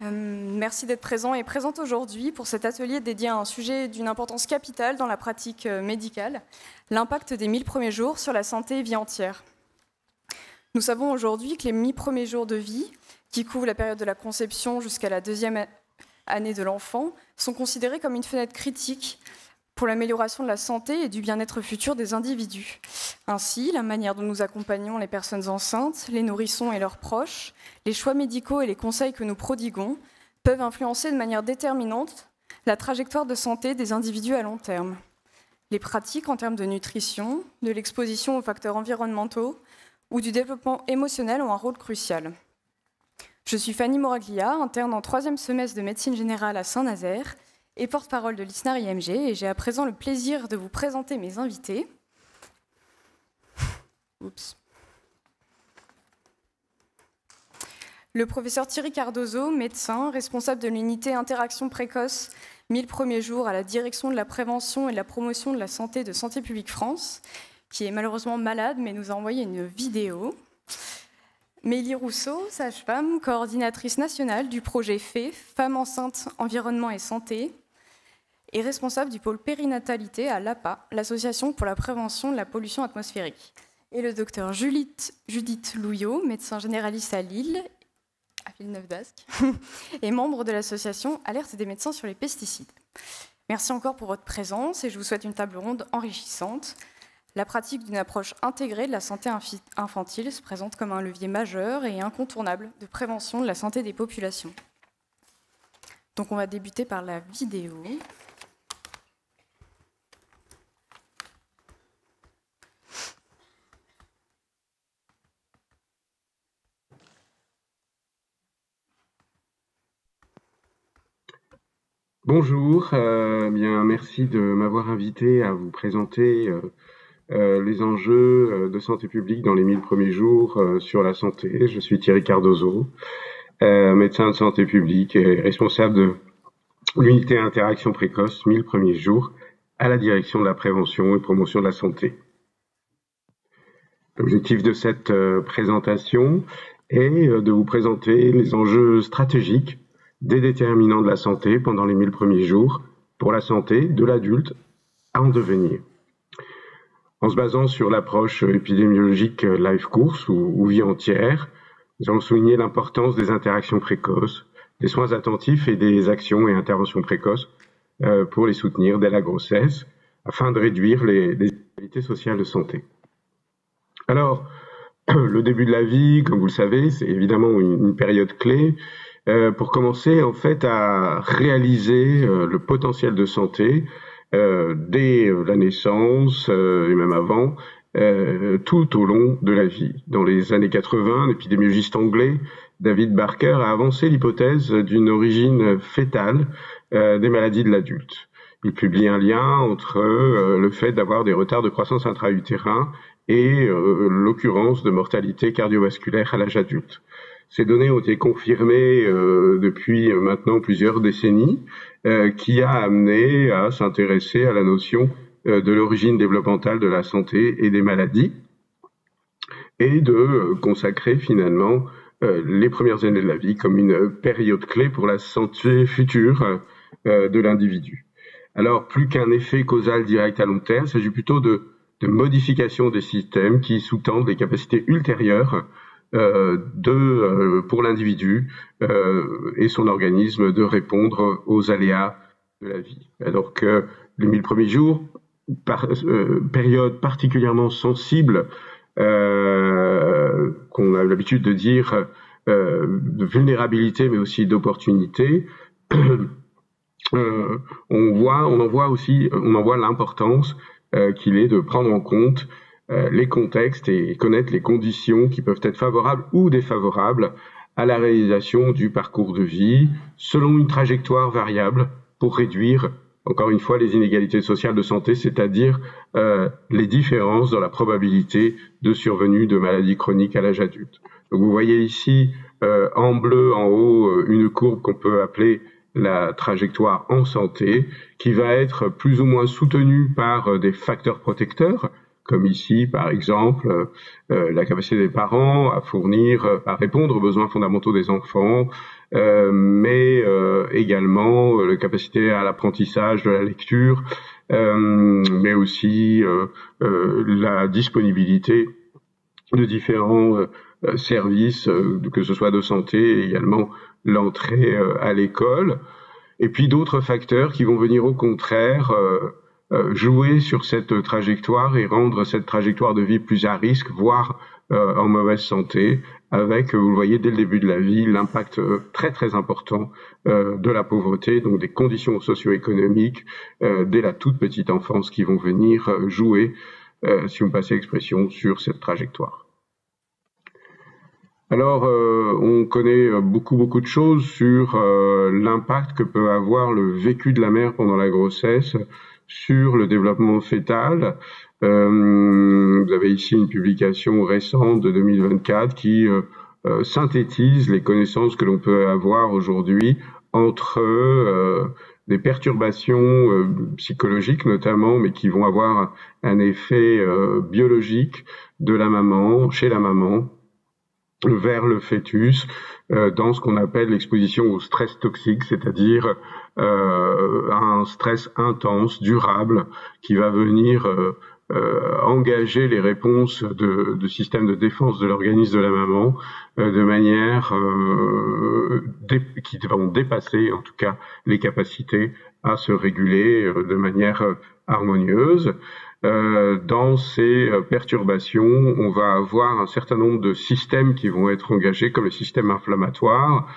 Merci d'être présent et présente aujourd'hui pour cet atelier dédié à un sujet d'une importance capitale dans la pratique médicale, l'impact des 1000 premiers jours sur la santé et vie entière. Nous savons aujourd'hui que les 1000 premiers jours de vie, qui couvrent la période de la conception jusqu'à la 2e année de l'enfant, sont considérés comme une fenêtre critique pour l'amélioration de la santé et du bien-être futur des individus. Ainsi, la manière dont nous accompagnons les personnes enceintes, les nourrissons et leurs proches, les choix médicaux et les conseils que nous prodiguons peuvent influencer de manière déterminante la trajectoire de santé des individus à long terme. Les pratiques en termes de nutrition, de l'exposition aux facteurs environnementaux ou du développement émotionnel ont un rôle crucial. Je suis Fanny Moraglia, interne en 3e semestre de médecine générale à Saint-Nazaire et porte-parole de l'ISNAR-IMG, et j'ai à présent le plaisir de vous présenter mes invités. Le professeur Thierry Cardozo, médecin, responsable de l'unité interaction précoce 1000 premiers jours à la direction de la prévention et de la promotion de la santé de Santé publique France, qui est malheureusement malade, mais nous a envoyé une vidéo. Mélie Rousseau, sage-femme, coordinatrice nationale du projet FEE, Femmes enceintes, environnement et santé, et responsable du pôle périnatalité à l'APA, l'Association pour la prévention de la pollution atmosphérique. Et le docteur Judith Louillot, médecin généraliste à Lille, à Villeneuve-d'Ascq, et membre de l'association Alerte des médecins sur les pesticides. Merci encore pour votre présence et je vous souhaite une table ronde enrichissante. La pratique d'une approche intégrée de la santé infantile se présente comme un levier majeur et incontournable de prévention de la santé des populations. Donc on va débuter par la vidéo. Bonjour, bien merci de m'avoir invité à vous présenter les enjeux de santé publique dans les 1000 premiers jours sur la santé. Je suis Thierry Cardozo, médecin de santé publique et responsable de l'unité interaction précoce 1000 premiers jours à la direction de la prévention et promotion de la santé. L'objectif de cette présentation est de vous présenter les enjeux stratégiques des déterminants de la santé pendant les 1000 premiers jours pour la santé de l'adulte à en devenir. En se basant sur l'approche épidémiologique life course ou vie entière, nous allons souligner l'importance des interactions précoces, des soins attentifs et des actions et interventions précoces pour les soutenir dès la grossesse afin de réduire les inégalités sociales de santé. Alors, le début de la vie, comme vous le savez, c'est évidemment une période clé pour commencer en fait à réaliser le potentiel de santé dès la naissance et même avant, tout au long de la vie. Dans les années 80, l'épidémiologiste anglais David Barker a avancé l'hypothèse d'une origine fœtale des maladies de l'adulte. Il publie un lien entre le fait d'avoir des retards de croissance intra-utérin et l'occurrence de mortalité cardiovasculaire à l'âge adulte. Ces données ont été confirmées depuis maintenant plusieurs décennies, qui a amené à s'intéresser à la notion de l'origine développementale de la santé et des maladies, et de consacrer finalement les premières années de la vie comme une période clé pour la santé future de l'individu. Alors, plus qu'un effet causal direct à long terme, il s'agit plutôt de modification des systèmes qui sous-tendent les capacités ultérieures pour l'individu et son organisme de répondre aux aléas de la vie. Alors que les 1000 premiers jours, période particulièrement sensible, qu'on a l'habitude de dire de vulnérabilité mais aussi d'opportunité, on en voit l'importance qu'il est de prendre en compte les contextes et connaître les conditions qui peuvent être favorables ou défavorables à la réalisation du parcours de vie selon une trajectoire variable pour réduire, encore une fois, les inégalités sociales de santé, c'est-à-dire les différences dans la probabilité de survenue de maladies chroniques à l'âge adulte. Donc vous voyez ici en bleu en haut une courbe qu'on peut appeler la trajectoire en santé, qui va être plus ou moins soutenue par des facteurs protecteurs, comme ici, par exemple, la capacité des parents à répondre aux besoins fondamentaux des enfants, mais également la capacité à l'apprentissage de la lecture, mais aussi la disponibilité de différents services, que ce soit de santé, et également l'entrée à l'école. Et puis d'autres facteurs qui vont venir au contraire jouer sur cette trajectoire et rendre cette trajectoire de vie plus à risque, voire en mauvaise santé, avec, vous le voyez dès le début de la vie, l'impact très très important de la pauvreté, donc des conditions socio-économiques dès la toute petite enfance qui vont venir jouer, si vous me passez l'expression, sur cette trajectoire. Alors, on connaît beaucoup de choses sur l'impact que peut avoir le vécu de la mère pendant la grossesse sur le développement fœtal. Vous avez ici une publication récente de 2024 qui synthétise les connaissances que l'on peut avoir aujourd'hui entre des perturbations psychologiques notamment, mais qui vont avoir un effet biologique de la maman, chez la maman, vers le fœtus, dans ce qu'on appelle l'exposition au stress toxique, c'est-à-dire un stress intense, durable, qui va venir engager les réponses de système de défense de l'organisme de la maman de manière qui vont dépasser en tout cas les capacités à se réguler de manière harmonieuse. Dans ces perturbations, on va avoir un certain nombre de systèmes qui vont être engagés, comme le système inflammatoire,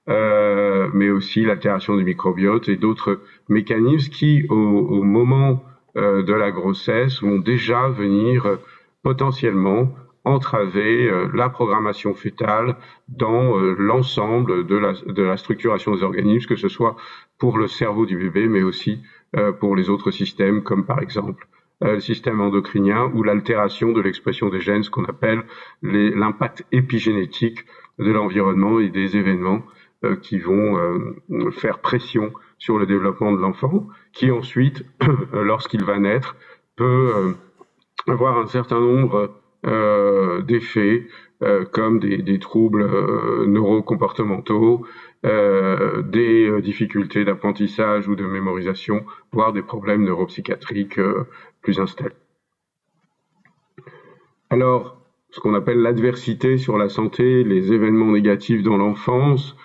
mais aussi l'altération du microbiote et d'autres mécanismes qui, au moment de la grossesse, vont déjà venir potentiellement entraver la programmation fœtale dans l'ensemble de la structuration des organismes, que ce soit pour le cerveau du bébé, mais aussi pour les autres systèmes, comme par exemple le système endocrinien ou l'altération de l'expression des gènes, ce qu'on appelle l'impact épigénétique de l'environnement et des événements qui vont faire pression sur le développement de l'enfant, qui ensuite, lorsqu'il va naître, peut avoir un certain nombre d'effets comme des troubles neurocomportementaux, des difficultés d'apprentissage ou de mémorisation, voire des problèmes neuropsychiatriques plus installés. Alors, ce qu'on appelle l'adversité sur la santé, les événements négatifs dans l'enfance,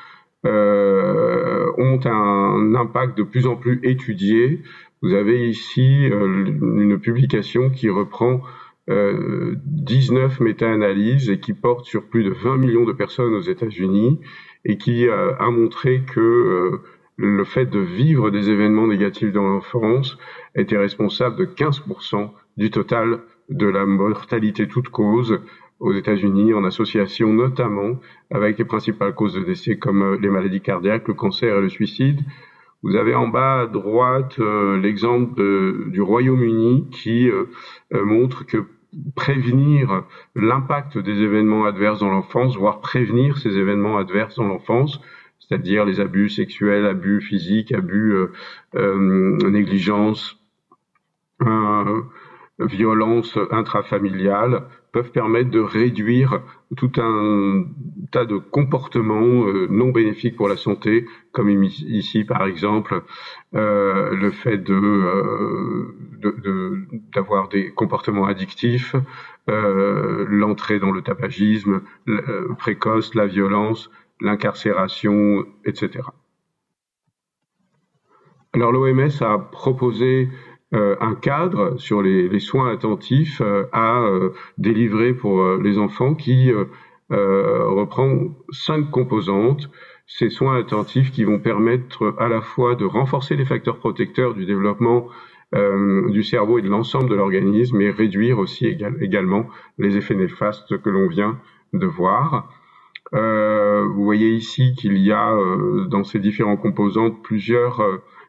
ont un impact de plus en plus étudié. Vous avez ici une publication qui reprend 19 méta-analyses et qui porte sur plus de 20 millions de personnes aux États-Unis et qui a montré que le fait de vivre des événements négatifs dans l'enfance était responsable de 15% du total de la mortalité toute cause aux États-Unis, en association notamment avec les principales causes de décès comme les maladies cardiaques, le cancer et le suicide. Vous avez en bas à droite l'exemple du Royaume-Uni qui montre que prévenir l'impact des événements adverses dans l'enfance, voire prévenir ces événements adverses dans l'enfance, c'est-à-dire les abus sexuels, abus physiques, abus négligence, violence intrafamiliale, peuvent permettre de réduire tout un tas de comportements non bénéfiques pour la santé, comme ici par exemple le fait d'avoir des comportements addictifs, l'entrée dans le tabagisme précoce, la violence, l'incarcération, etc. Alors l'OMS a proposé un cadre sur les soins attentifs à délivrer pour les enfants qui reprend 5 composantes. Ces soins attentifs qui vont permettre à la fois de renforcer les facteurs protecteurs du développement du cerveau et de l'ensemble de l'organisme et réduire aussi également les effets néfastes que l'on vient de voir. Vous voyez ici qu'il y a dans ces différentes composantes plusieurs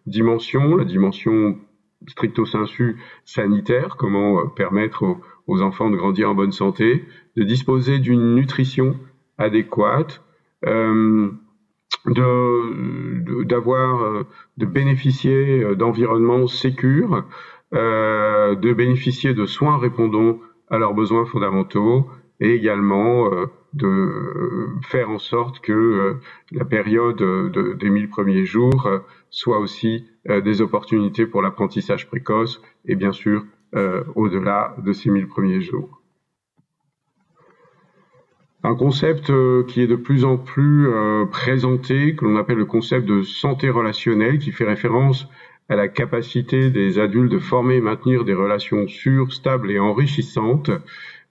dimensions. La dimension stricto sensu sanitaire, comment permettre aux enfants de grandir en bonne santé, de disposer d'une nutrition adéquate, de bénéficier d'environnements sécures, de bénéficier de soins répondant à leurs besoins fondamentaux et également de faire en sorte que la période des 1000 premiers jours soit aussi des opportunités pour l'apprentissage précoce et bien sûr au-delà de ces 1000 premiers jours. Un concept qui est de plus en plus présenté, que l'on appelle le concept de santé relationnelle, qui fait référence à la capacité des adultes de former et maintenir des relations sûres, stables et enrichissantes,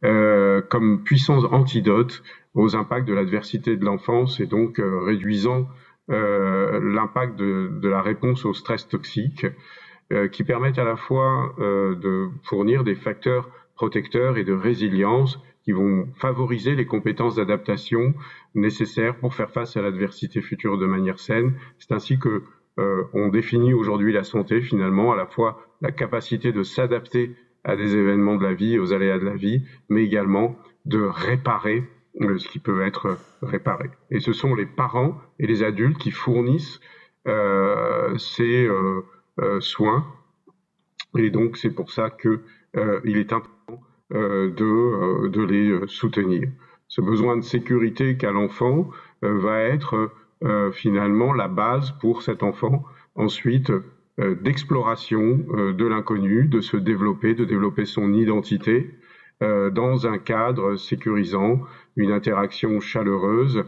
comme puissant antidote aux impacts de l'adversité de l'enfance et donc réduisant l'impact de la réponse au stress toxique, qui permettent à la fois de fournir des facteurs protecteurs et de résilience qui vont favoriser les compétences d'adaptation nécessaires pour faire face à l'adversité future de manière saine. C'est ainsi que on définit aujourd'hui la santé, finalement, à la fois la capacité de s'adapter à des événements de la vie, aux aléas de la vie, mais également de réparer ce qui peut être réparé. Et ce sont les parents et les adultes qui fournissent ces soins. Et donc, c'est pour ça que il est important de les soutenir. Ce besoin de sécurité qu'a l'enfant va être finalement la base pour cet enfant ensuite d'exploration de l'inconnu, de se développer, de développer son identité dans un cadre sécurisant, une interaction chaleureuse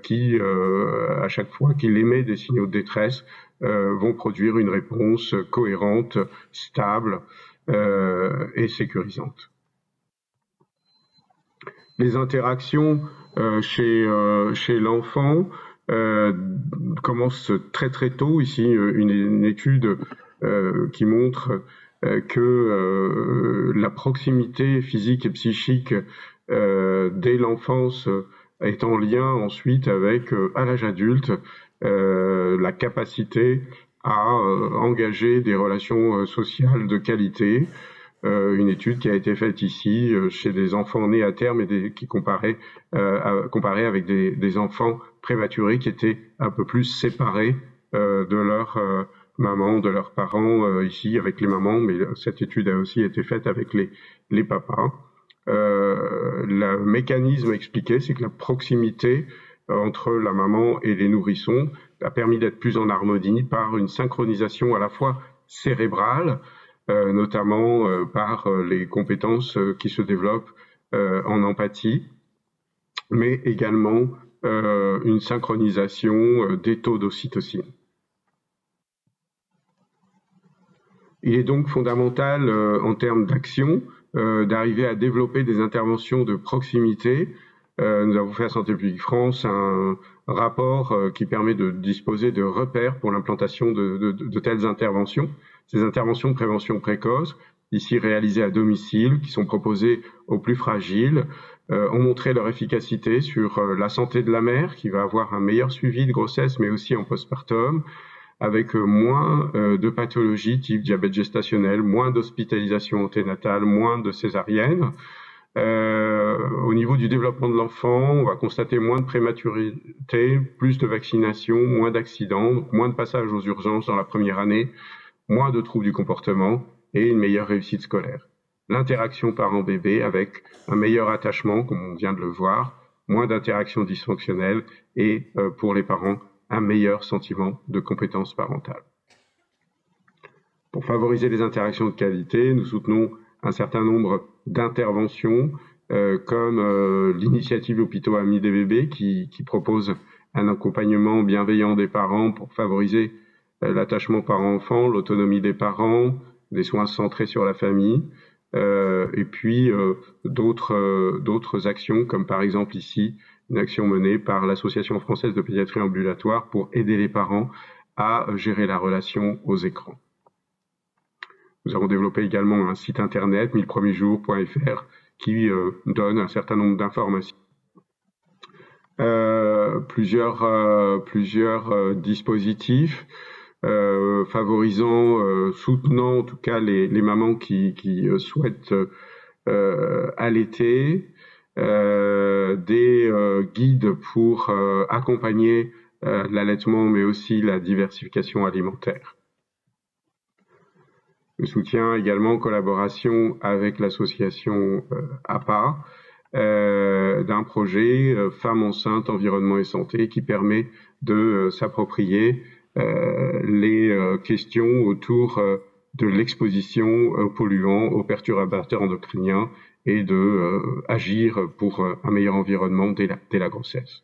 qui, à chaque fois qu'il émet des signaux de détresse, vont produire une réponse cohérente, stable et sécurisante. Les interactions chez l'enfant commencent très très tôt. Ici, une étude qui montre que la proximité physique et psychique dès l'enfance est en lien ensuite avec, à l'âge adulte, la capacité à engager des relations sociales de qualité. Une étude qui a été faite ici chez des enfants nés à terme et qui comparait avec des enfants prématurés qui étaient un peu plus séparés de leur maman, de leurs parents, ici avec les mamans, mais cette étude a aussi été faite avec les papas. Le mécanisme expliqué, c'est que la proximité entre la maman et les nourrissons a permis d'être plus en harmonie par une synchronisation à la fois cérébrale, notamment par les compétences qui se développent en empathie, mais également une synchronisation des taux d'ocytocine. Il est donc fondamental en termes d'action d'arriver à développer des interventions de proximité. Nous avons fait à Santé publique France un rapport qui permet de disposer de repères pour l'implantation de telles interventions. Ces interventions de prévention précoce, ici réalisées à domicile, qui sont proposées aux plus fragiles, ont montré leur efficacité sur la santé de la mère, qui va avoir un meilleur suivi de grossesse, mais aussi en postpartum, avec moins de pathologies type diabète gestationnel, moins d'hospitalisation anténatale, moins de césarienne. Au niveau du développement de l'enfant, on va constater moins de prématurité, plus de vaccination, moins d'accidents, moins de passages aux urgences dans la première année, moins de troubles du comportement et une meilleure réussite scolaire. L'interaction parent-bébé avec un meilleur attachement, comme on vient de le voir, moins d'interactions dysfonctionnelles et pour les parents, un meilleur sentiment de compétence parentale. Pour favoriser les interactions de qualité, nous soutenons un certain nombre d'interventions comme l'initiative Hôpitaux Amis des bébés qui propose un accompagnement bienveillant des parents pour favoriser l'attachement parent-enfant, l'autonomie des parents, des soins centrés sur la famille, et puis d'autres actions comme par exemple ici une action menée par l'Association française de pédiatrie ambulatoire pour aider les parents à gérer la relation aux écrans. Nous avons développé également un site internet, 1000premiersjours.fr, qui donne un certain nombre d'informations. Plusieurs dispositifs favorisant, soutenant en tout cas les mamans qui souhaitent allaiter, des guides pour accompagner l'allaitement mais aussi la diversification alimentaire. Le soutien également en collaboration avec l'association APA d'un projet Femmes enceintes, environnement et santé qui permet de s'approprier les questions autour de l'exposition aux polluants, aux perturbateurs endocriniens et de agir pour un meilleur environnement dès la grossesse.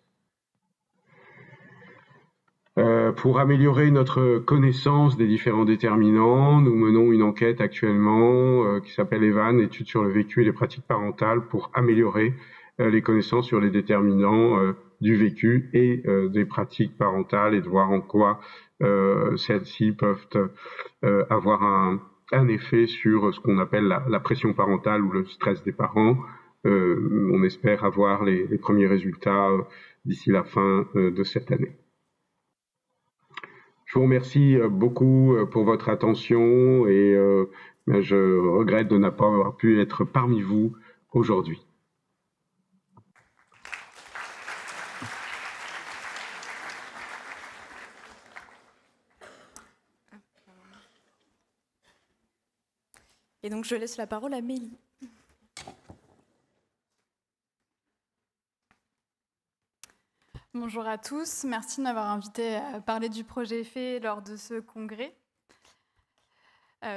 Pour améliorer notre connaissance des différents déterminants, nous menons une enquête actuellement qui s'appelle EVAN, étude sur le vécu et les pratiques parentales, pour améliorer les connaissances sur les déterminants du vécu et des pratiques parentales et de voir en quoi celles-ci peuvent avoir un effet sur ce qu'on appelle la pression parentale ou le stress des parents. On espère avoir les premiers résultats d'ici la fin de cette année. Je vous remercie beaucoup pour votre attention et je regrette de ne pas avoir pu être parmi vous aujourd'hui. Et donc je laisse la parole à Mélie. Bonjour à tous, merci de m'avoir invité à parler du projet EFFET lors de ce congrès.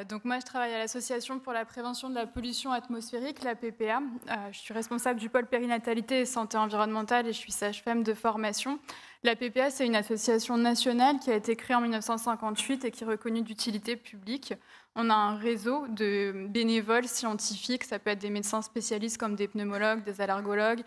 Donc moi, je travaille à l'Association pour la prévention de la pollution atmosphérique, la PPA. Je suis responsable du pôle périnatalité et santé environnementale et je suis sage-femme de formation. La PPA, c'est une association nationale qui a été créée en 1958 et qui est reconnue d'utilité publique. On a un réseau de bénévoles scientifiques, ça peut être des médecins spécialistes comme des pneumologues, des allergologues,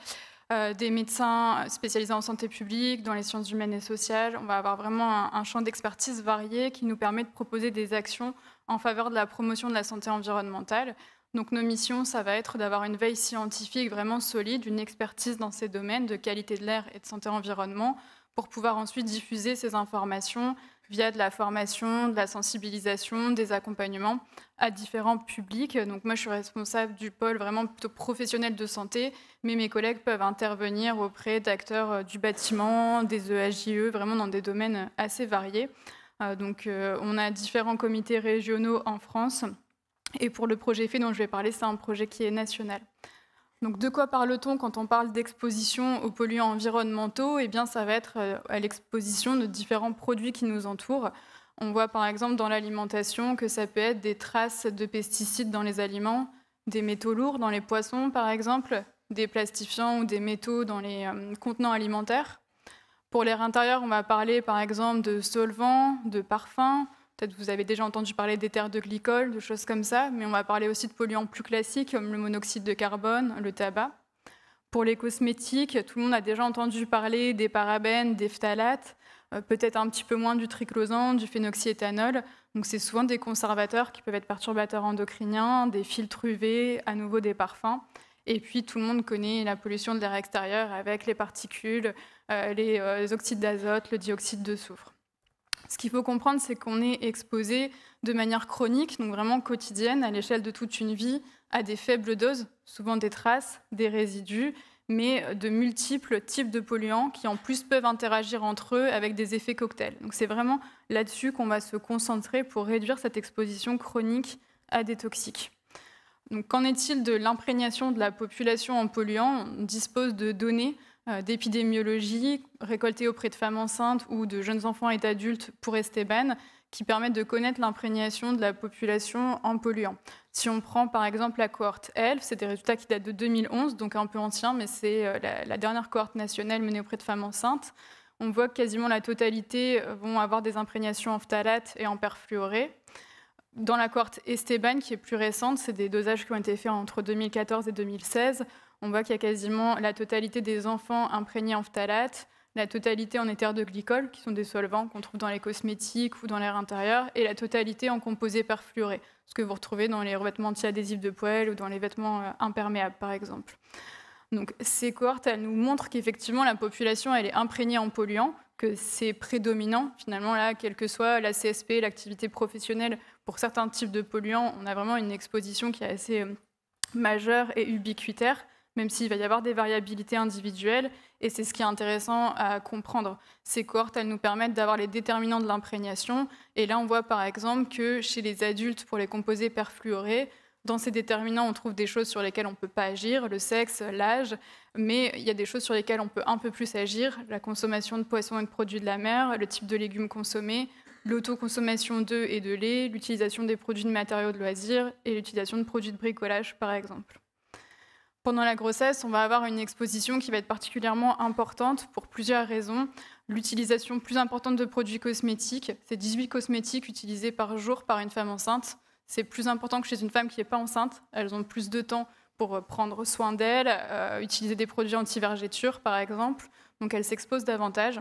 des médecins spécialisés en santé publique, dans les sciences humaines et sociales. On va avoir vraiment un champ d'expertise varié qui nous permet de proposer des actions en faveur de la promotion de la santé environnementale. Donc nos missions, ça va être d'avoir une veille scientifique vraiment solide, une expertise dans ces domaines de qualité de l'air et de santé-environnement pour pouvoir ensuite diffuser ces informations via de la formation, de la sensibilisation, des accompagnements à différents publics. Donc moi, je suis responsable du pôle vraiment plutôt professionnel de santé, mais mes collègues peuvent intervenir auprès d'acteurs du bâtiment, des EHJE, vraiment dans des domaines assez variés. Donc on a différents comités régionaux en France. Et pour le projet EFFET dont je vais parler, c'est un projet qui est national. Donc de quoi parle-t-on quand on parle d'exposition aux polluants environnementaux? Eh bien, ça va être à l'exposition de différents produits qui nous entourent. On voit par exemple dans l'alimentation que ça peut être des traces de pesticides dans les aliments, des métaux lourds dans les poissons par exemple, des plastifiants ou des métaux dans les contenants alimentaires. Pour l'air intérieur, on va parler par exemple de solvants, de parfums. Peut-être vous avez déjà entendu parler d'éther de glycol, de choses comme ça, mais on va parler aussi de polluants plus classiques comme le monoxyde de carbone, le tabac. Pour les cosmétiques, tout le monde a déjà entendu parler des parabènes, des phtalates, peut-être un petit peu moins du triclosan, du phénoxyéthanol. Donc c'est souvent des conservateurs qui peuvent être perturbateurs endocriniens, des filtres UV, à nouveau des parfums. Et puis tout le monde connaît la pollution de l'air extérieur avec les particules, les oxydes d'azote, le dioxyde de soufre. Ce qu'il faut comprendre, c'est qu'on est exposé de manière chronique, donc vraiment quotidienne, à l'échelle de toute une vie, à des faibles doses, souvent des traces, des résidus, mais de multiples types de polluants qui en plus peuvent interagir entre eux avec des effets cocktails. Donc c'est vraiment là-dessus qu'on va se concentrer pour réduire cette exposition chronique à des toxiques. Donc qu'en est-il de l'imprégnation de la population en polluants? On dispose de données d'épidémiologie récoltées auprès de femmes enceintes ou de jeunes enfants et d'adultes pour Esteban, qui permettent de connaître l'imprégnation de la population en polluants. Si on prend par exemple la cohorte ELF, c'est des résultats qui datent de 2011, donc un peu anciens, mais c'est la dernière cohorte nationale menée auprès de femmes enceintes. On voit que quasiment la totalité vont avoir des imprégnations en phtalates et en perfluorés. Dans la cohorte Esteban, qui est plus récente, c'est des dosages qui ont été faits entre 2014 et 2016, on voit qu'il y a quasiment la totalité des enfants imprégnés en phtalates, la totalité en éther de glycol, qui sont des solvants qu'on trouve dans les cosmétiques ou dans l'air intérieur, et la totalité en composés perfluorés, ce que vous retrouvez dans les revêtements anti-adhésifs de poêle ou dans les vêtements imperméables, par exemple. Donc, ces cohortes, elles nous montrent qu'effectivement, la population, elle est imprégnée en polluants, que c'est prédominant. Finalement, là, quelle que soit la CSP, l'activité professionnelle, pour certains types de polluants, on a vraiment une exposition qui est assez majeure et ubiquitaire, même s'il va y avoir des variabilités individuelles. Et c'est ce qui est intéressant à comprendre. Ces cohortes, elles nous permettent d'avoir les déterminants de l'imprégnation. Et là, on voit par exemple que chez les adultes, pour les composés perfluorés, Dans ces déterminants, on trouve des choses sur lesquelles on ne peut pas agir, le sexe, l'âge, mais il y a des choses sur lesquelles on peut un peu plus agir, la consommation de poissons et de produits de la mer, le type de légumes consommés, l'autoconsommation d'œufs et de lait, l'utilisation des produits de matériaux de loisirs et l'utilisation de produits de bricolage, par exemple. Pendant la grossesse, on va avoir une exposition qui va être particulièrement importante pour plusieurs raisons. L'utilisation plus importante de produits cosmétiques, c'est 18 cosmétiques utilisés par jour par une femme enceinte. C'est plus important que chez une femme qui n'est pas enceinte. Elles ont plus de temps pour prendre soin d'elles, utiliser des produits anti-vergéture, par exemple. Donc elles s'exposent davantage.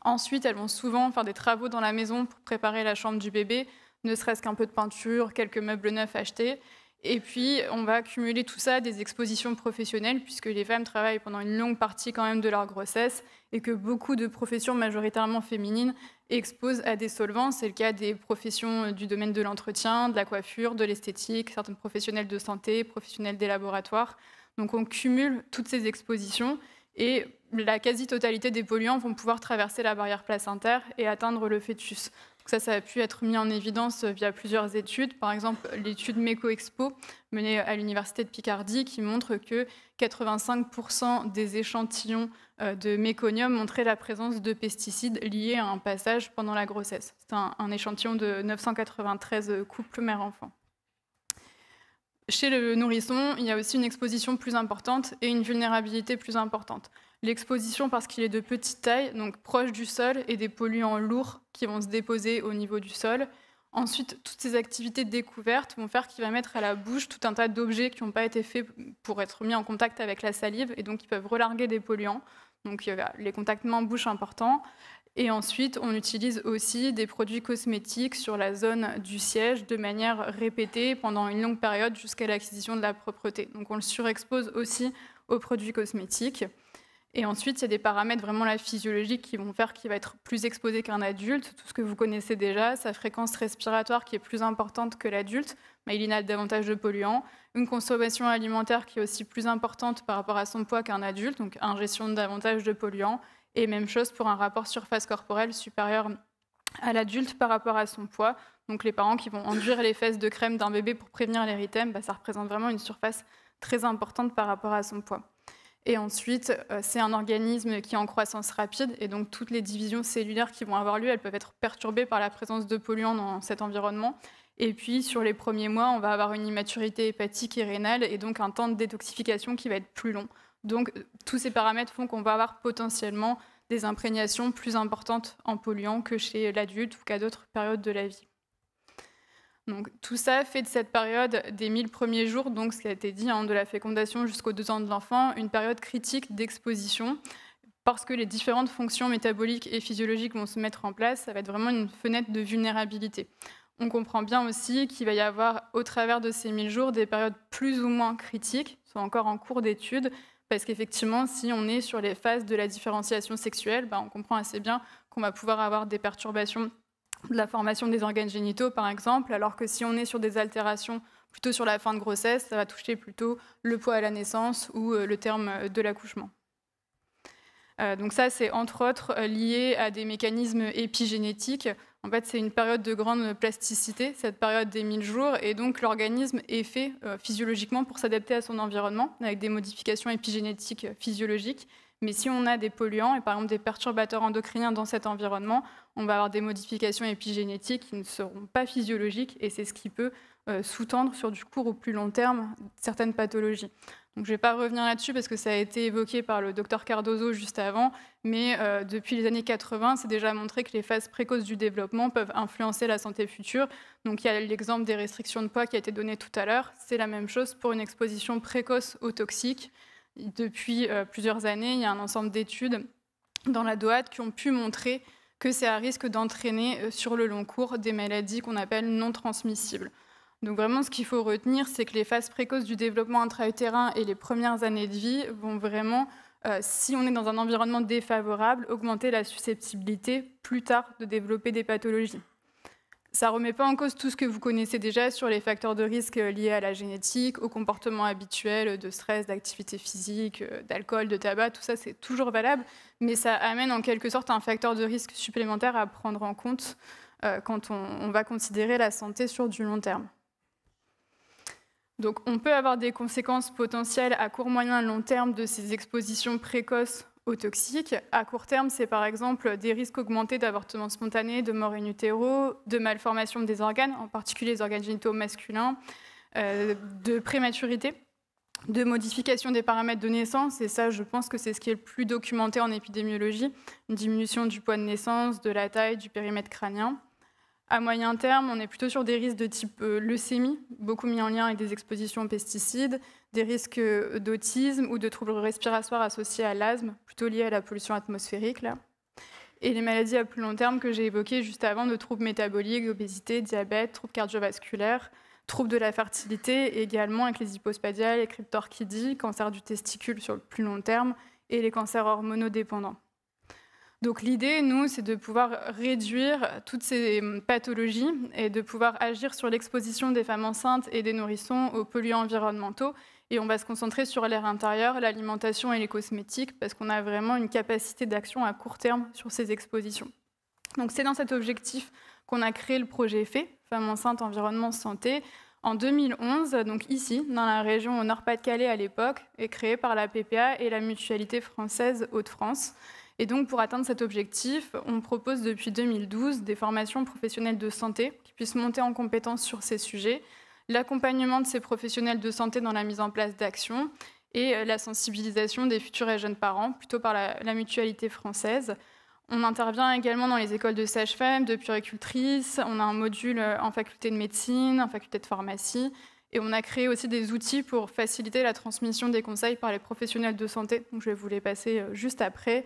Ensuite, elles vont souvent faire des travaux dans la maison pour préparer la chambre du bébé, ne serait-ce qu'un peu de peinture, quelques meubles neufs achetés. Et puis, on va accumuler tout ça à des expositions professionnelles, puisque les femmes travaillent pendant une longue partie quand même de leur grossesse, et que beaucoup de professions majoritairement féminines exposent à des solvants. C'est le cas des professions du domaine de l'entretien, de la coiffure, de l'esthétique, certains professionnels de santé, professionnels des laboratoires. Donc on cumule toutes ces expositions, et la quasi-totalité des polluants vont pouvoir traverser la barrière placentaire et atteindre le fœtus. Ça a pu être mis en évidence via plusieurs études. Par exemple, l'étude MECO-Expo menée à l'Université de Picardie qui montre que 85% des échantillons de méconium montraient la présence de pesticides liés à un passage pendant la grossesse. C'est un échantillon de 993 couples mère-enfant. Chez le nourrisson, il y a aussi une exposition plus importante et une vulnérabilité plus importante. L'exposition parce qu'il est de petite taille, donc proche du sol, et des polluants lourds qui vont se déposer au niveau du sol. Ensuite, toutes ces activités de découverte vont faire qu'il va mettre à la bouche tout un tas d'objets qui n'ont pas été faits pour être mis en contact avec la salive et donc qui peuvent relarguer des polluants. Donc les contacts main-bouche importants. Et ensuite, on utilise aussi des produits cosmétiques sur la zone du siège de manière répétée pendant une longue période jusqu'à l'acquisition de la propreté. Donc on le surexpose aussi aux produits cosmétiques. Et ensuite, il y a des paramètres vraiment physiologiques qui vont faire qu'il va être plus exposé qu'un adulte. Tout ce que vous connaissez déjà, sa fréquence respiratoire qui est plus importante que l'adulte, mais il inhale davantage de polluants. Une consommation alimentaire qui est aussi plus importante par rapport à son poids qu'un adulte, donc ingestion de davantage de polluants. Et même chose pour un rapport surface corporelle supérieur à l'adulte par rapport à son poids. Donc les parents qui vont enduire les fesses de crème d'un bébé pour prévenir l'érythème, ça représente vraiment une surface très importante par rapport à son poids. Et ensuite, c'est un organisme qui est en croissance rapide, et donc toutes les divisions cellulaires qui vont avoir lieu, elles peuvent être perturbées par la présence de polluants dans cet environnement. Et puis, sur les premiers mois, on va avoir une immaturité hépatique et rénale, et donc un temps de détoxification qui va être plus long. Donc, tous ces paramètres font qu'on va avoir potentiellement des imprégnations plus importantes en polluants que chez l'adulte ou qu'à d'autres périodes de la vie. Donc, tout ça fait de cette période des 1000 premiers jours, donc ce qui a été dit, de la fécondation jusqu'aux 2 ans de l'enfant, une période critique d'exposition, parce que les différentes fonctions métaboliques et physiologiques vont se mettre en place. Ça va être vraiment une fenêtre de vulnérabilité. On comprend bien aussi qu'il va y avoir, au travers de ces 1000 jours, des périodes plus ou moins critiques, sont encore en cours d'étude, parce qu'effectivement, si on est sur les phases de la différenciation sexuelle, on comprend assez bien qu'on va pouvoir avoir des perturbations de la formation des organes génitaux, par exemple, alors que si on est sur des altérations plutôt sur la fin de grossesse, ça va toucher plutôt le poids à la naissance ou le terme de l'accouchement. Donc ça, c'est entre autres lié à des mécanismes épigénétiques. En fait, c'est une période de grande plasticité, cette période des 1000 jours, et donc l'organisme est fait physiologiquement pour s'adapter à son environnement, avec des modifications épigénétiques physiologiques. Mais si on a des polluants et par exemple des perturbateurs endocriniens dans cet environnement, on va avoir des modifications épigénétiques qui ne seront pas physiologiques, et c'est ce qui peut sous-tendre sur du court ou plus long terme certaines pathologies. Donc, je ne vais pas revenir là-dessus parce que ça a été évoqué par le docteur Cardozo juste avant, mais depuis les années 80, c'est déjà montré que les phases précoces du développement peuvent influencer la santé future. Donc, il y a l'exemple des restrictions de poids qui a été donné tout à l'heure. C'est la même chose pour une exposition précoce aux toxiques. Depuis plusieurs années, il y a un ensemble d'études dans la DOAD qui ont pu montrer que c'est à risque d'entraîner sur le long cours des maladies qu'on appelle non transmissibles. Donc vraiment, ce qu'il faut retenir, c'est que les phases précoces du développement intra-utérin et les premières années de vie vont vraiment, si on est dans un environnement défavorable, augmenter la susceptibilité plus tard de développer des pathologies. Ça ne remet pas en cause tout ce que vous connaissez déjà sur les facteurs de risque liés à la génétique, au comportement habituel de stress, d'activité physique, d'alcool, de tabac, tout ça c'est toujours valable, mais ça amène en quelque sorte un facteur de risque supplémentaire à prendre en compte quand on va considérer la santé sur du long terme. Donc on peut avoir des conséquences potentielles à court, moyen, long terme de ces expositions précoces aux toxiques. À court terme, c'est par exemple des risques augmentés d'avortement spontané, de mort in utero, de malformation des organes, en particulier les organes génitaux masculins, de prématurité, de modification des paramètres de naissance, et ça, je pense que c'est ce qui est le plus documenté en épidémiologie, une diminution du poids de naissance, de la taille, du périmètre crânien. À moyen terme, on est plutôt sur des risques de type leucémie, beaucoup mis en lien avec des expositions aux pesticides, des risques d'autisme ou de troubles respiratoires associés à l'asthme, plutôt liés à la pollution atmosphérique, là. Et les maladies à plus long terme que j'ai évoquées juste avant, de troubles métaboliques, obésité, diabète, troubles cardiovasculaires, troubles de la fertilité, et également avec les hypospadiales, les cryptorchidie, cancer du testicule sur le plus long terme, et les cancers hormonodépendants. Donc l'idée, nous, c'est de pouvoir réduire toutes ces pathologies et de pouvoir agir sur l'exposition des femmes enceintes et des nourrissons aux polluants environnementaux. Et on va se concentrer sur l'air intérieur, l'alimentation et les cosmétiques, parce qu'on a vraiment une capacité d'action à court terme sur ces expositions. Donc c'est dans cet objectif qu'on a créé le projet FEE, Femmes enceintes, environnement, santé, en 2011, donc ici, dans la région au Nord-Pas-de-Calais à l'époque, et créé par la PPA et la Mutualité française Hauts-de-France. Et donc, pour atteindre cet objectif, on propose depuis 2012 des formations professionnelles de santé qui puissent monter en compétences sur ces sujets, l'accompagnement de ces professionnels de santé dans la mise en place d'actions et la sensibilisation des futurs et jeunes parents, plutôt par la Mutualité française. On intervient également dans les écoles de sages-femmes, de puéricultrices. On a un module en faculté de médecine, en faculté de pharmacie. Et on a créé aussi des outils pour faciliter la transmission des conseils par les professionnels de santé. Donc, je vais vous les passer juste après.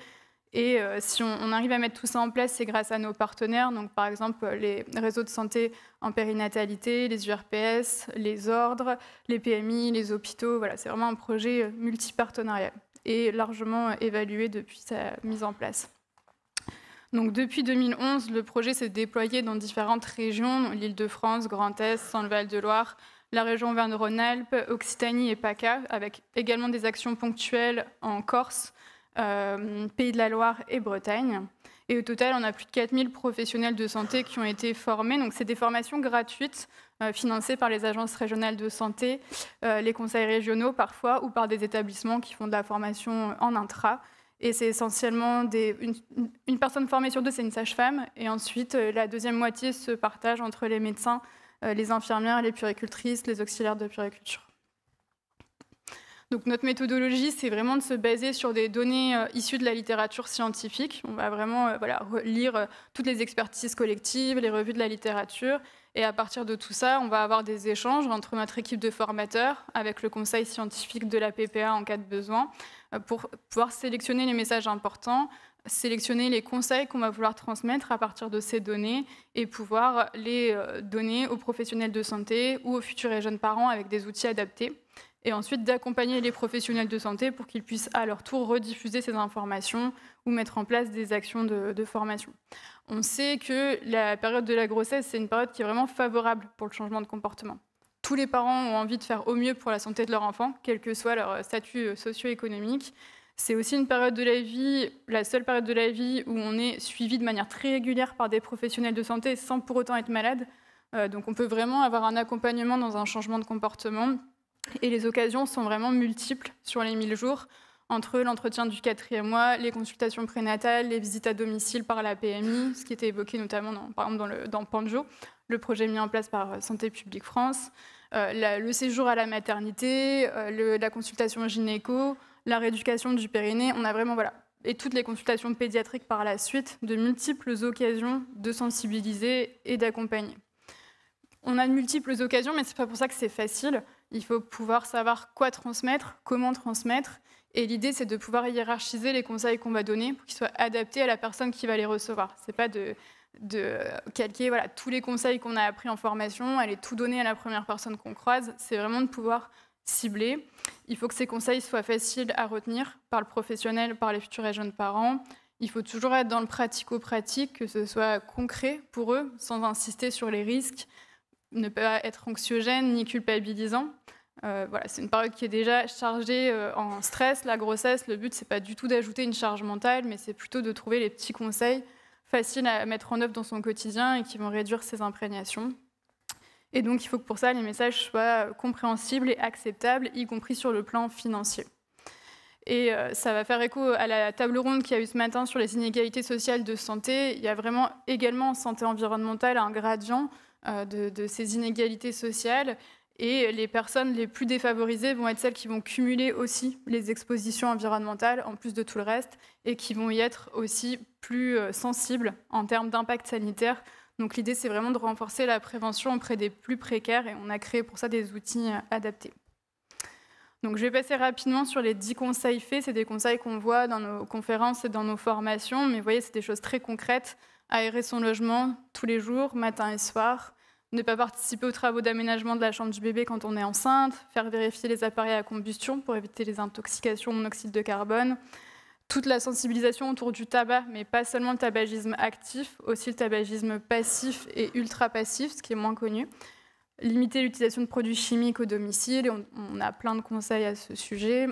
Et si on arrive à mettre tout ça en place, c'est grâce à nos partenaires, donc par exemple les réseaux de santé en périnatalité, les URPS, les ordres, les PMI, les hôpitaux. Voilà, c'est vraiment un projet multipartenarial et largement évalué depuis sa mise en place. Donc depuis 2011, le projet s'est déployé dans différentes régions, l'Île-de-France, Grand Est, Centre-Val-de-Loire, la région Auvergne-Rhône-Alpes, Occitanie et PACA, avec également des actions ponctuelles en Corse, Pays de la Loire et Bretagne. Et au total, on a plus de 4000 professionnels de santé qui ont été formés. Donc, c'est des formations gratuites financées par les agences régionales de santé, les conseils régionaux parfois, ou par des établissements qui font de la formation en intra. Et c'est essentiellement une personne formée sur deux, c'est une sage-femme. Et ensuite, la deuxième moitié se partage entre les médecins, les infirmières, les puéricultrices, les auxiliaires de puériculture. Donc notre méthodologie, c'est vraiment de se baser sur des données issues de la littérature scientifique. On va vraiment lire toutes les expertises collectives, les revues de la littérature. Et à partir de tout ça, on va avoir des échanges entre notre équipe de formateurs avec le conseil scientifique de la PPA en cas de besoin pour pouvoir sélectionner les messages importants, sélectionner les conseils qu'on va vouloir transmettre à partir de ces données et pouvoir les donner aux professionnels de santé ou aux futurs et jeunes parents avec des outils adaptés. Et ensuite d'accompagner les professionnels de santé pour qu'ils puissent à leur tour rediffuser ces informations ou mettre en place des actions de formation. On sait que la période de la grossesse, c'est une période qui est vraiment favorable pour le changement de comportement. Tous les parents ont envie de faire au mieux pour la santé de leur enfant, quel que soit leur statut socio-économique. C'est aussi une période de la vie, la seule période de la vie où on est suivi de manière très régulière par des professionnels de santé sans pour autant être malade. Donc on peut vraiment avoir un accompagnement dans un changement de comportement. Et les occasions sont vraiment multiples sur les 1000 jours, entre l'entretien du 4e mois, les consultations prénatales, les visites à domicile par la PMI, ce qui était évoqué notamment par exemple dans Panjo, le projet mis en place par Santé publique France, le séjour à la maternité, la consultation gynéco, la rééducation du périnée. On a vraiment, et toutes les consultations pédiatriques par la suite, de multiples occasions de sensibiliser et d'accompagner. On a de multiples occasions, mais ce n'est pas pour ça que c'est facile. Il faut pouvoir savoir quoi transmettre, comment transmettre. Et l'idée, c'est de pouvoir hiérarchiser les conseils qu'on va donner pour qu'ils soient adaptés à la personne qui va les recevoir. Ce n'est pas de calquer tous les conseils qu'on a appris en formation, aller tout donner à la première personne qu'on croise. C'est vraiment de pouvoir cibler. Il faut que ces conseils soient faciles à retenir par le professionnel, par les futurs et jeunes parents. Il faut toujours être dans le pratico-pratique, que ce soit concret pour eux, sans insister sur les risques, ne pas être anxiogène ni culpabilisant. C'est une période qui est déjà chargée en stress, la grossesse. Le but, ce n'est pas du tout d'ajouter une charge mentale, mais c'est plutôt de trouver les petits conseils faciles à mettre en œuvre dans son quotidien et qui vont réduire ses imprégnations. Et donc, il faut que pour ça, les messages soient compréhensibles et acceptables, y compris sur le plan financier. Et ça va faire écho à la table ronde qu'il y a eu ce matin sur les inégalités sociales de santé. Il y a vraiment également en santé environnementale un gradient de ces inégalités sociales. Et les personnes les plus défavorisées vont être celles qui vont cumuler aussi les expositions environnementales, en plus de tout le reste, et qui vont y être aussi plus sensibles en termes d'impact sanitaire. Donc l'idée, c'est vraiment de renforcer la prévention auprès des plus précaires, et on a créé pour ça des outils adaptés. Donc je vais passer rapidement sur les 10 conseils faits. C'est des conseils qu'on voit dans nos conférences et dans nos formations, mais vous voyez, c'est des choses très concrètes. Aérer son logement tous les jours, matin et soir. Ne pas participer aux travaux d'aménagement de la chambre du bébé quand on est enceinte, faire vérifier les appareils à combustion pour éviter les intoxications au monoxyde de carbone, toute la sensibilisation autour du tabac, mais pas seulement le tabagisme actif, aussi le tabagisme passif et ultra-passif, ce qui est moins connu. Limiter l'utilisation de produits chimiques au domicile, et on a plein de conseils à ce sujet.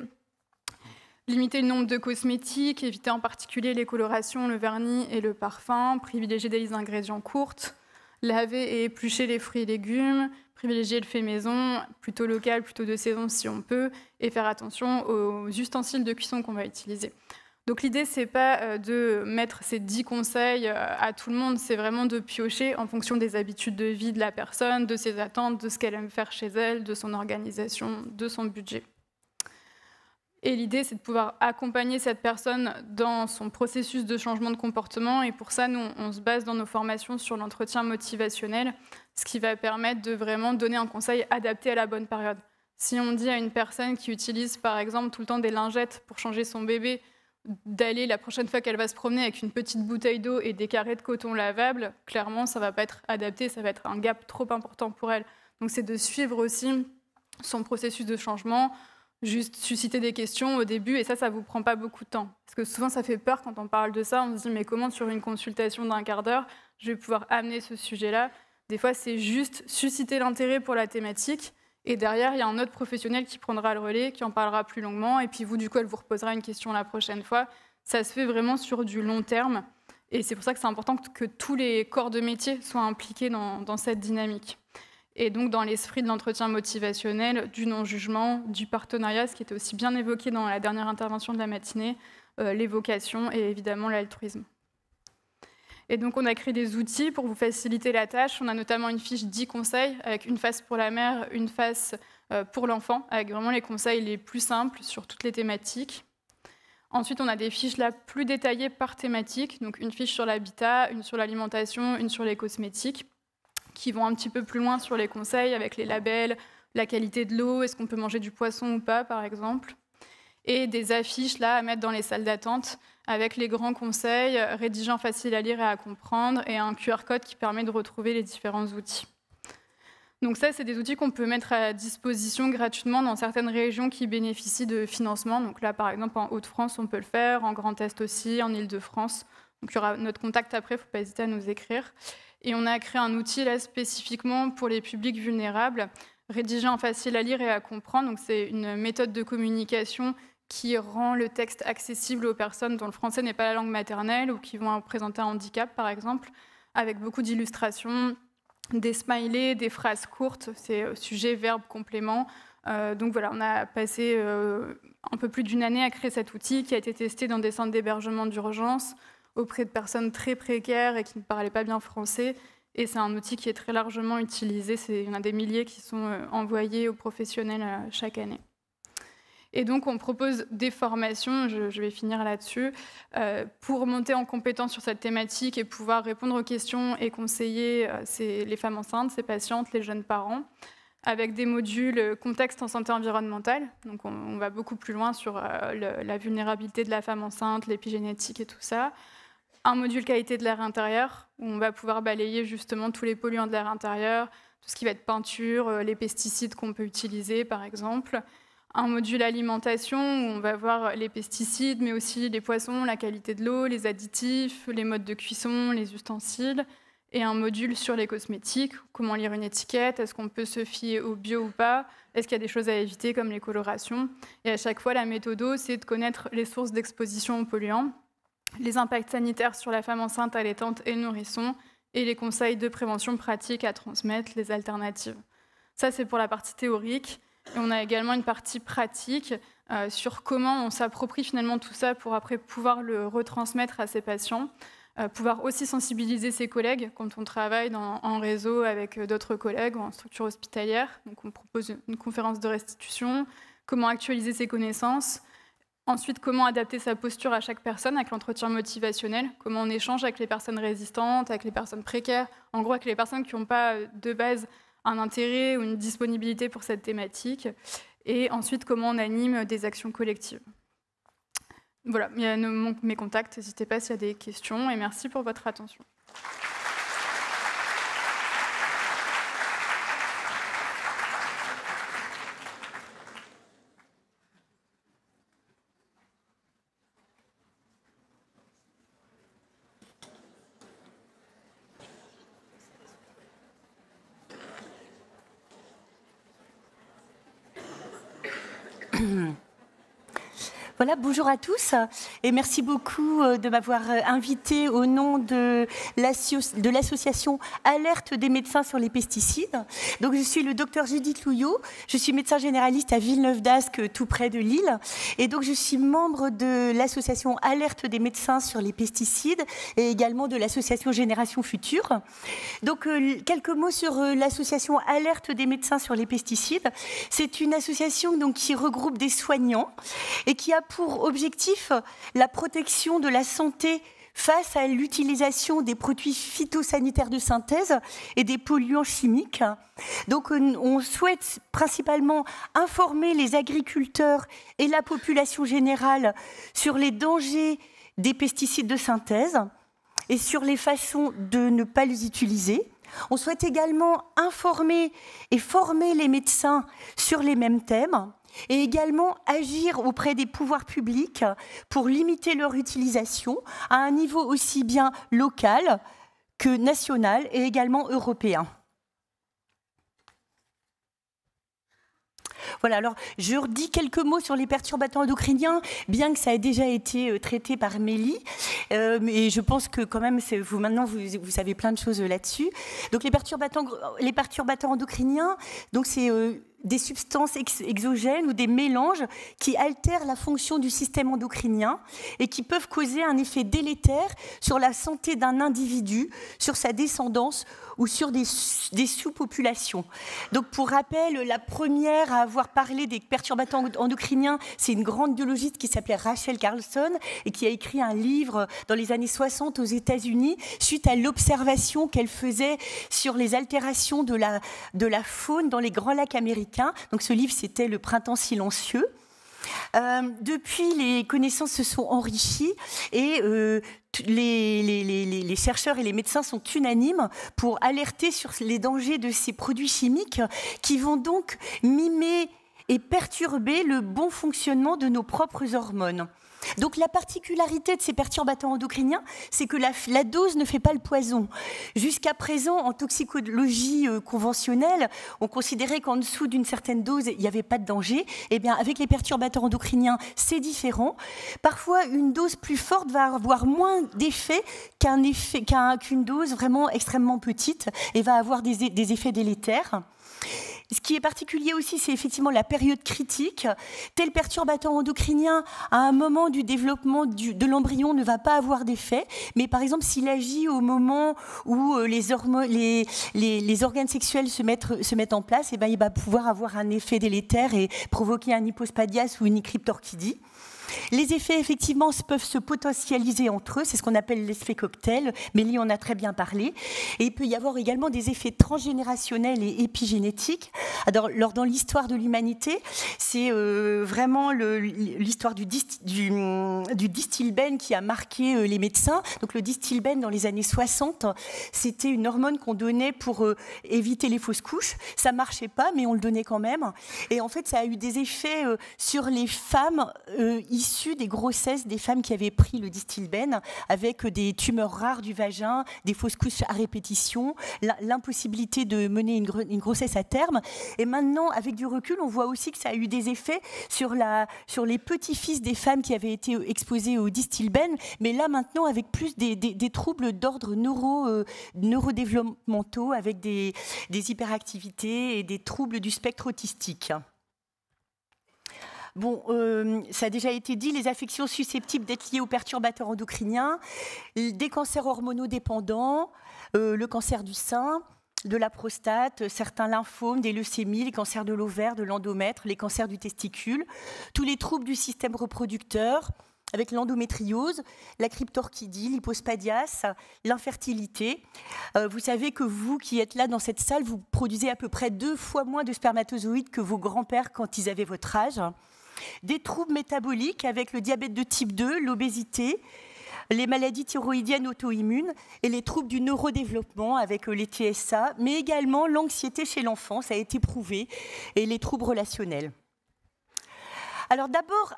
Limiter le nombre de cosmétiques, éviter en particulier les colorations, le vernis et le parfum, privilégier des listes d'ingrédients courtes, laver et éplucher les fruits et légumes, privilégier le fait maison, plutôt local, plutôt de saison si on peut, et faire attention aux ustensiles de cuisson qu'on va utiliser. Donc l'idée, ce n'est pas de mettre ces 10 conseils à tout le monde, c'est vraiment de piocher en fonction des habitudes de vie de la personne, de ses attentes, de ce qu'elle aime faire chez elle, de son organisation, de son budget. Et l'idée, c'est de pouvoir accompagner cette personne dans son processus de changement de comportement. Et pour ça, nous, on se base dans nos formations sur l'entretien motivationnel, ce qui va permettre de vraiment donner un conseil adapté à la bonne période. Si on dit à une personne qui utilise, par exemple, tout le temps des lingettes pour changer son bébé, d'aller la prochaine fois qu'elle va se promener avec une petite bouteille d'eau et des carrés de coton lavable, clairement, ça ne va pas être adapté, ça va être un gap trop important pour elle. Donc, c'est de suivre aussi son processus de changement, juste susciter des questions au début, et ça ne vous prend pas beaucoup de temps. Parce que souvent, ça fait peur quand on parle de ça. On se dit, mais comment sur une consultation d'un quart d'heure, je vais pouvoir amener ce sujet-là? Des fois, c'est juste susciter l'intérêt pour la thématique, et derrière, il y a un autre professionnel qui prendra le relais, qui en parlera plus longuement, et puis vous, du coup, elle vous reposera une question la prochaine fois. Ça se fait vraiment sur du long terme, et c'est pour ça que c'est important que tous les corps de métier soient impliqués dans cette dynamique. Et donc, dans l'esprit de l'entretien motivationnel, du non-jugement, du partenariat, ce qui était aussi bien évoqué dans la dernière intervention de la matinée, les vocations et évidemment l'altruisme. Et donc, on a créé des outils pour vous faciliter la tâche. On a notamment une fiche 10 conseils, avec une face pour la mère, une face pour l'enfant, avec vraiment les conseils les plus simples sur toutes les thématiques. Ensuite, on a des fiches là plus détaillées par thématique, donc une fiche sur l'habitat, une sur l'alimentation, une sur les cosmétiques, qui vont un petit peu plus loin sur les conseils avec les labels, la qualité de l'eau, est-ce qu'on peut manger du poisson ou pas, par exemple. Et des affiches là à mettre dans les salles d'attente avec les grands conseils, rédigeants faciles à lire et à comprendre, et un QR code qui permet de retrouver les différents outils. Donc ça, c'est des outils qu'on peut mettre à disposition gratuitement dans certaines régions qui bénéficient de financement. Donc là, par exemple, en Hauts-de-France, on peut le faire, en Grand Est aussi, en Île-de-France. Donc il y aura notre contact après, il ne faut pas hésiter à nous écrire. Et on a créé un outil là spécifiquement pour les publics vulnérables, rédigé en facile à lire et à comprendre. Donc c'est une méthode de communication qui rend le texte accessible aux personnes dont le français n'est pas la langue maternelle ou qui vont présenter un handicap, par exemple, avec beaucoup d'illustrations, des smileys, des phrases courtes, c'est sujet, verbe, complément. Donc voilà, on a passé un peu plus d'une année à créer cet outil qui a été testé dans des centres d'hébergement d'urgence, auprès de personnes très précaires et qui ne parlaient pas bien français. Et c'est un outil qui est très largement utilisé. Il y en a des milliers qui sont envoyés aux professionnels chaque année. Et donc, on propose des formations, je vais finir là-dessus, pour monter en compétence sur cette thématique et pouvoir répondre aux questions et conseiller les femmes enceintes, ces patientes, les jeunes parents, avec des modules contexte en santé environnementale. Donc, on va beaucoup plus loin sur la vulnérabilité de la femme enceinte, l'épigénétique et tout ça. Un module qualité de l'air intérieur, où on va pouvoir balayer justement tous les polluants de l'air intérieur, tout ce qui va être peinture, les pesticides qu'on peut utiliser, par exemple. Un module alimentation, où on va voir les pesticides, mais aussi les poissons, la qualité de l'eau, les additifs, les modes de cuisson, les ustensiles. Et un module sur les cosmétiques, comment lire une étiquette, est-ce qu'on peut se fier au bio ou pas, est-ce qu'il y a des choses à éviter comme les colorations. Et à chaque fois, la méthode, c'est de connaître les sources d'exposition aux polluants, les impacts sanitaires sur la femme enceinte, allaitante et nourrisson, et les conseils de prévention pratique à transmettre, les alternatives. Ça, c'est pour la partie théorique. Et on a également une partie pratique sur comment on s'approprie finalement tout ça pour après pouvoir le retransmettre à ses patients, pouvoir aussi sensibiliser ses collègues quand on travaille en réseau avec d'autres collègues ou en structure hospitalière. Donc on propose une conférence de restitution, comment actualiser ses connaissances, ensuite comment adapter sa posture à chaque personne avec l'entretien motivationnel, comment on échange avec les personnes résistantes, avec les personnes précaires, en gros avec les personnes qui n'ont pas de base un intérêt ou une disponibilité pour cette thématique, et ensuite comment on anime des actions collectives. Voilà, il y a mes contacts, n'hésitez pas s'il y a des questions, et merci pour votre attention. Voilà, bonjour à tous et merci beaucoup de m'avoir invité au nom de l'association Alerte des médecins sur les pesticides. Donc je suis le docteur Judith Louillot, je suis médecin généraliste à Villeneuve-d'Ascq, tout près de Lille. Et donc je suis membre de l'association Alerte des médecins sur les pesticides et également de l'association Génération Future. Donc quelques mots sur l'association Alerte des médecins sur les pesticides. C'est une association donc, qui regroupe des soignants et qui a pour objectif la protection de la santé face à l'utilisation des produits phytosanitaires de synthèse et des polluants chimiques. Donc on souhaite principalement informer les agriculteurs et la population générale sur les dangers des pesticides de synthèse et sur les façons de ne pas les utiliser. On souhaite également informer et former les médecins sur les mêmes thèmes et également agir auprès des pouvoirs publics pour limiter leur utilisation à un niveau aussi bien local que national et également européen. Voilà, alors je redis quelques mots sur les perturbateurs endocriniens, bien que ça ait déjà été traité par Mélie, mais je pense que quand même, maintenant vous savez plein de choses là-dessus. Donc les perturbateurs endocriniens, donc c'est des substances exogènes ou des mélanges qui altèrent la fonction du système endocrinien et qui peuvent causer un effet délétère sur la santé d'un individu, sur sa descendance ou sur des sous-populations. Donc pour rappel, la première à avoir parlé des perturbateurs endocriniens, c'est une grande biologiste qui s'appelait Rachel Carlson et qui a écrit un livre dans les années 60 aux États-Unis suite à l'observation qu'elle faisait sur les altérations de la faune dans les grands lacs américains. Donc ce livre, c'était Le Printemps silencieux. Depuis, les connaissances se sont enrichies et les chercheurs et les médecins sont unanimes pour alerter sur les dangers de ces produits chimiques qui vont donc mimer et perturber le bon fonctionnement de nos propres hormones. Donc la particularité de ces perturbateurs endocriniens, c'est que la dose ne fait pas le poison. Jusqu'à présent, en toxicologie conventionnelle, on considérait qu'en dessous d'une certaine dose, il n'y avait pas de danger. Eh bien, avec les perturbateurs endocriniens, c'est différent. Parfois, une dose plus forte va avoir moins d'effet qu'une dose vraiment extrêmement petite et va avoir des effets délétères. Ce qui est particulier aussi, c'est effectivement la période critique. Tel perturbateur endocrinien, à un moment du développement de l'embryon, ne va pas avoir d'effet. Mais par exemple, s'il agit au moment où les organes sexuels se mettent en place, eh ben, il va pouvoir avoir un effet délétère et provoquer un hypospadias ou une cryptorchidie. Les effets, effectivement, peuvent se potentialiser entre eux, c'est ce qu'on appelle l'effet cocktail, Mélie en a très bien parlé. Et il peut y avoir également des effets transgénérationnels et épigénétiques. Alors, dans l'histoire de l'humanité, c'est vraiment l'histoire du distilbène qui a marqué les médecins. Donc le distilbène, dans les années 60, c'était une hormone qu'on donnait pour éviter les fausses couches. Ça ne marchait pas, mais on le donnait quand même. Et en fait, ça a eu des effets sur les femmes issus des grossesses des femmes qui avaient pris le Distilbène, avec des tumeurs rares du vagin, des fausses couches à répétition, l'impossibilité de mener une grossesse à terme. Et maintenant, avec du recul, on voit aussi que ça a eu des effets sur les petits-fils des femmes qui avaient été exposées au Distilbène, mais là maintenant avec plus des troubles d'ordre neurodéveloppementaux, avec des hyperactivités et des troubles du spectre autistique. Bon, ça a déjà été dit, les affections susceptibles d'être liées aux perturbateurs endocriniens, des cancers hormonodépendants, le cancer du sein, de la prostate, certains lymphomes, des leucémies, les cancers de l'ovaire, de l'endomètre, les cancers du testicule, tous les troubles du système reproducteur, avec l'endométriose, la cryptorchidie, l'hypospadias, l'infertilité. Vous savez que vous qui êtes là dans cette salle, vous produisez à peu près 2 fois moins de spermatozoïdes que vos grands-pères quand ils avaient votre âge. Des troubles métaboliques avec le diabète de type 2, l'obésité, les maladies thyroïdiennes auto-immunes et les troubles du neurodéveloppement avec les TSA, mais également l'anxiété chez l'enfant, ça a été prouvé, et les troubles relationnels. Alors d'abord,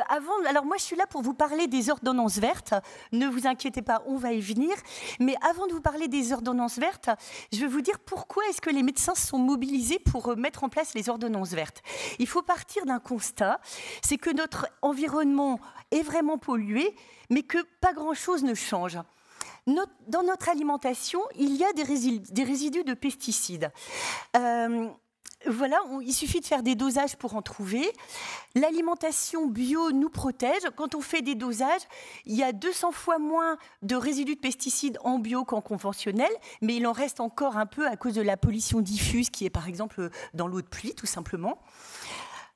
alors moi je suis là pour vous parler des ordonnances vertes, ne vous inquiétez pas, on va y venir, mais avant de vous parler des ordonnances vertes, je vais vous dire pourquoi est-ce que les médecins sont mobilisés pour mettre en place les ordonnances vertes. Il faut partir d'un constat, c'est que notre environnement est vraiment pollué, mais que pas grand-chose ne change. Dans notre alimentation, il y a des résidus de pesticides. Voilà, il suffit de faire des dosages pour en trouver. L'alimentation bio nous protège. Quand on fait des dosages, il y a 200 fois moins de résidus de pesticides en bio qu'en conventionnel, mais il en reste encore un peu à cause de la pollution diffuse qui est par exemple dans l'eau de pluie, tout simplement.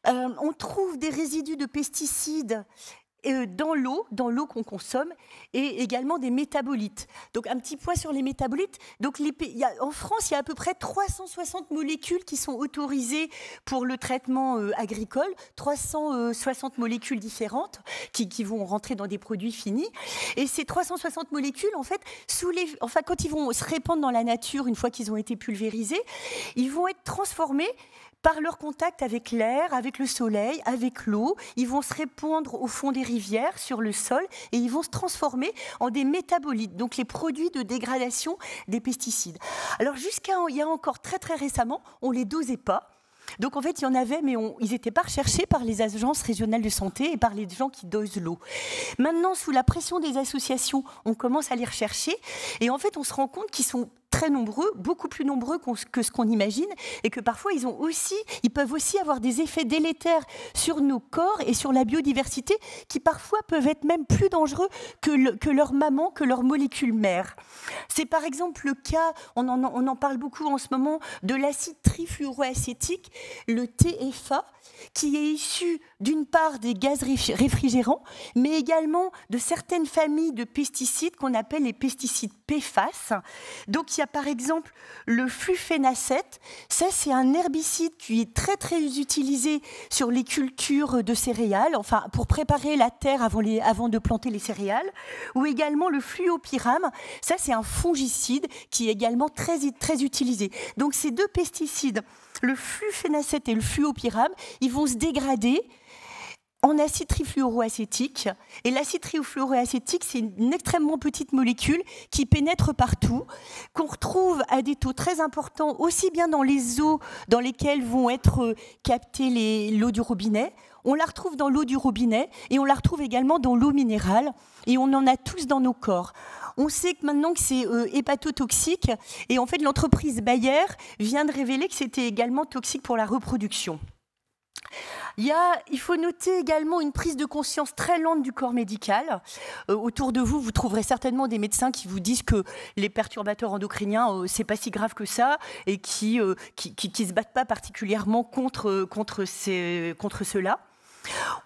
On trouve des résidus de pesticides dans l'eau qu'on consomme, et également des métabolites. Donc un petit point sur les métabolites. Donc en France, il y a à peu près 360 molécules qui sont autorisées pour le traitement agricole, 360 molécules différentes qui vont rentrer dans des produits finis. Et ces 360 molécules, en fait, quand ils vont se répandre dans la nature, une fois qu'ils ont été pulvérisés, ils vont être transformés par leur contact avec l'air, avec le soleil, avec l'eau. Ils vont se répandre au fond des rivières, sur le sol, et ils vont se transformer en des métabolites, donc les produits de dégradation des pesticides. Alors jusqu'à il y a encore très très récemment, on ne les dosait pas. Donc en fait, il y en avait, mais ils n'étaient pas recherchés par les agences régionales de santé et par les gens qui dosent l'eau. Maintenant, sous la pression des associations, on commence à les rechercher, et en fait, on se rend compte qu'ils sont très nombreux, beaucoup plus nombreux que ce qu'on imagine, et que parfois ils peuvent aussi avoir des effets délétères sur nos corps et sur la biodiversité, qui parfois peuvent être même plus dangereux que leur maman, que leur molécule mère. C'est par exemple le cas, on en parle beaucoup en ce moment, de l'acide trifluoroacétique, le TFA, qui est issu d'une part des gaz réfrigérants, mais également de certaines familles de pesticides qu'on appelle les pesticides PFAS. Donc il y a par exemple le flufénacet. Ça, c'est un herbicide qui est très très utilisé sur les cultures de céréales, enfin pour préparer la terre avant de planter les céréales. Ou également le fluopyrame. Ça, c'est un fongicide qui est également très très utilisé. Donc ces deux pesticides, le flufénacet et le fluopyrame, ils vont se dégrader en acide trifluoroacétique. Et l'acide trifluoroacétique, c'est une extrêmement petite molécule qui pénètre partout, qu'on retrouve à des taux très importants, aussi bien dans les eaux dans lesquelles vont être captées l'eau du robinet. On la retrouve dans l'eau du robinet et on la retrouve également dans l'eau minérale. Et on en a tous dans nos corps. On sait que maintenant que c'est hépatotoxique. Et en fait, l'entreprise Bayer vient de révéler que c'était également toxique pour la reproduction. Il faut noter également une prise de conscience très lente du corps médical. Autour de vous, vous trouverez certainement des médecins qui vous disent que les perturbateurs endocriniens, c'est pas si grave que ça, et qui se battent pas particulièrement contre cela.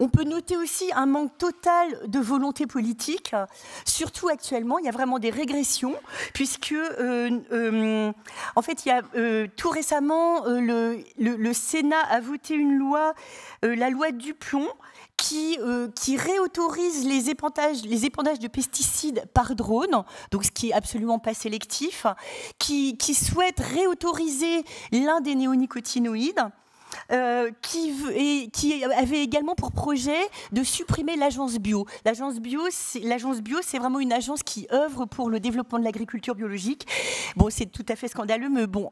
On peut noter aussi un manque total de volonté politique, surtout actuellement. Il y a vraiment des régressions, puisque en fait, tout récemment, le Sénat a voté une loi, la loi Duplon, qui réautorise les épandages de pesticides par drone, donc ce qui est absolument pas sélectif, qui souhaite réautoriser l'un des néonicotinoïdes. qui avait également pour projet de supprimer l'agence bio. L'agence bio, c'est vraiment une agence qui œuvre pour le développement de l'agriculture biologique. Bon, c'est tout à fait scandaleux, mais bon,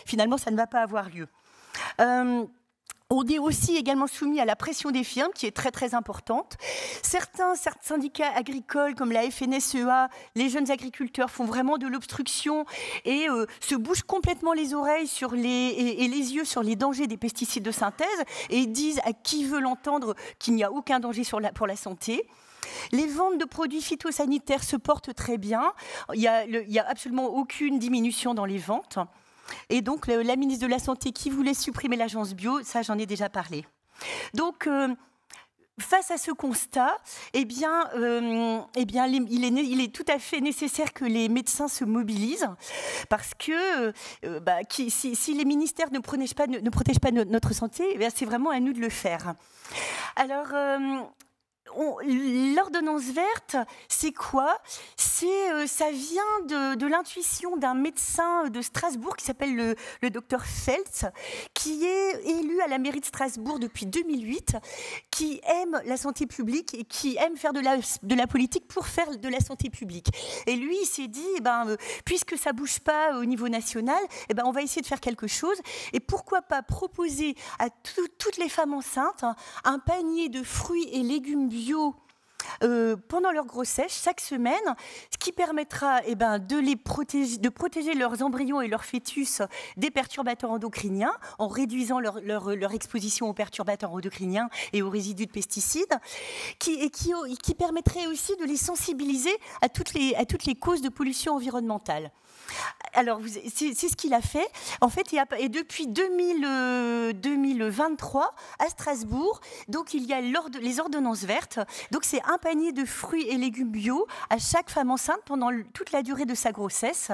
finalement, ça ne va pas avoir lieu. On est aussi également soumis à la pression des firmes, qui est très très importante. Certains syndicats agricoles, comme la FNSEA, les jeunes agriculteurs, font vraiment de l'obstruction et se bougent complètement les oreilles et les yeux sur les dangers des pesticides de synthèse et disent à qui veut l'entendre qu'il n'y a aucun danger pour la santé. Les ventes de produits phytosanitaires se portent très bien. Il y a absolument aucune diminution dans les ventes. Et donc, la ministre de la Santé qui voulait supprimer l'agence bio, ça, j'en ai déjà parlé. Donc, face à ce constat, il est tout à fait nécessaire que les médecins se mobilisent parce que si les ministères ne protègent pas notre santé, c'est vraiment à nous de le faire. Alors, l'ordonnance verte, c'est quoi? Ça vient de l'intuition d'un médecin de Strasbourg qui s'appelle le docteur Feltz, qui est élu à la mairie de Strasbourg depuis 2008, qui aime la santé publique et qui aime faire de la politique pour faire de la santé publique. Et lui, il s'est dit, puisque ça ne bouge pas au niveau national, on va essayer de faire quelque chose. Et pourquoi pas proposer à toutes les femmes enceintes un panier de fruits et légumes bio pendant leur grossesse, chaque semaine, ce qui permettra de protéger leurs embryons et leurs fœtus des perturbateurs endocriniens en réduisant leur exposition aux perturbateurs endocriniens et aux résidus de pesticides, qui permettrait aussi de les sensibiliser à toutes les causes de pollution environnementale. Alors, c'est ce qu'il a fait. En fait, et depuis 2023, à Strasbourg, donc, il y a les ordonnances vertes. Donc, c'est un panier de fruits et légumes bio à chaque femme enceinte pendant toute la durée de sa grossesse.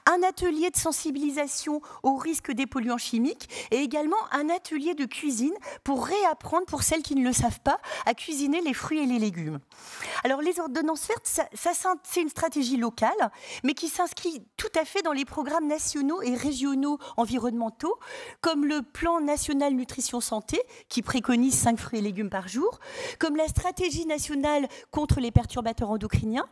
Un atelier de sensibilisation au risque des polluants chimiques et également un atelier de cuisine pour réapprendre, pour celles qui ne le savent pas, à cuisiner les fruits et les légumes. Alors, les ordonnances vertes, c'est une stratégie locale, mais qui s'inscrit tout à fait dans les programmes nationaux et régionaux environnementaux, comme le plan national nutrition santé, qui préconise 5 fruits et légumes par jour, comme la stratégie nationale contre les perturbateurs endocriniens,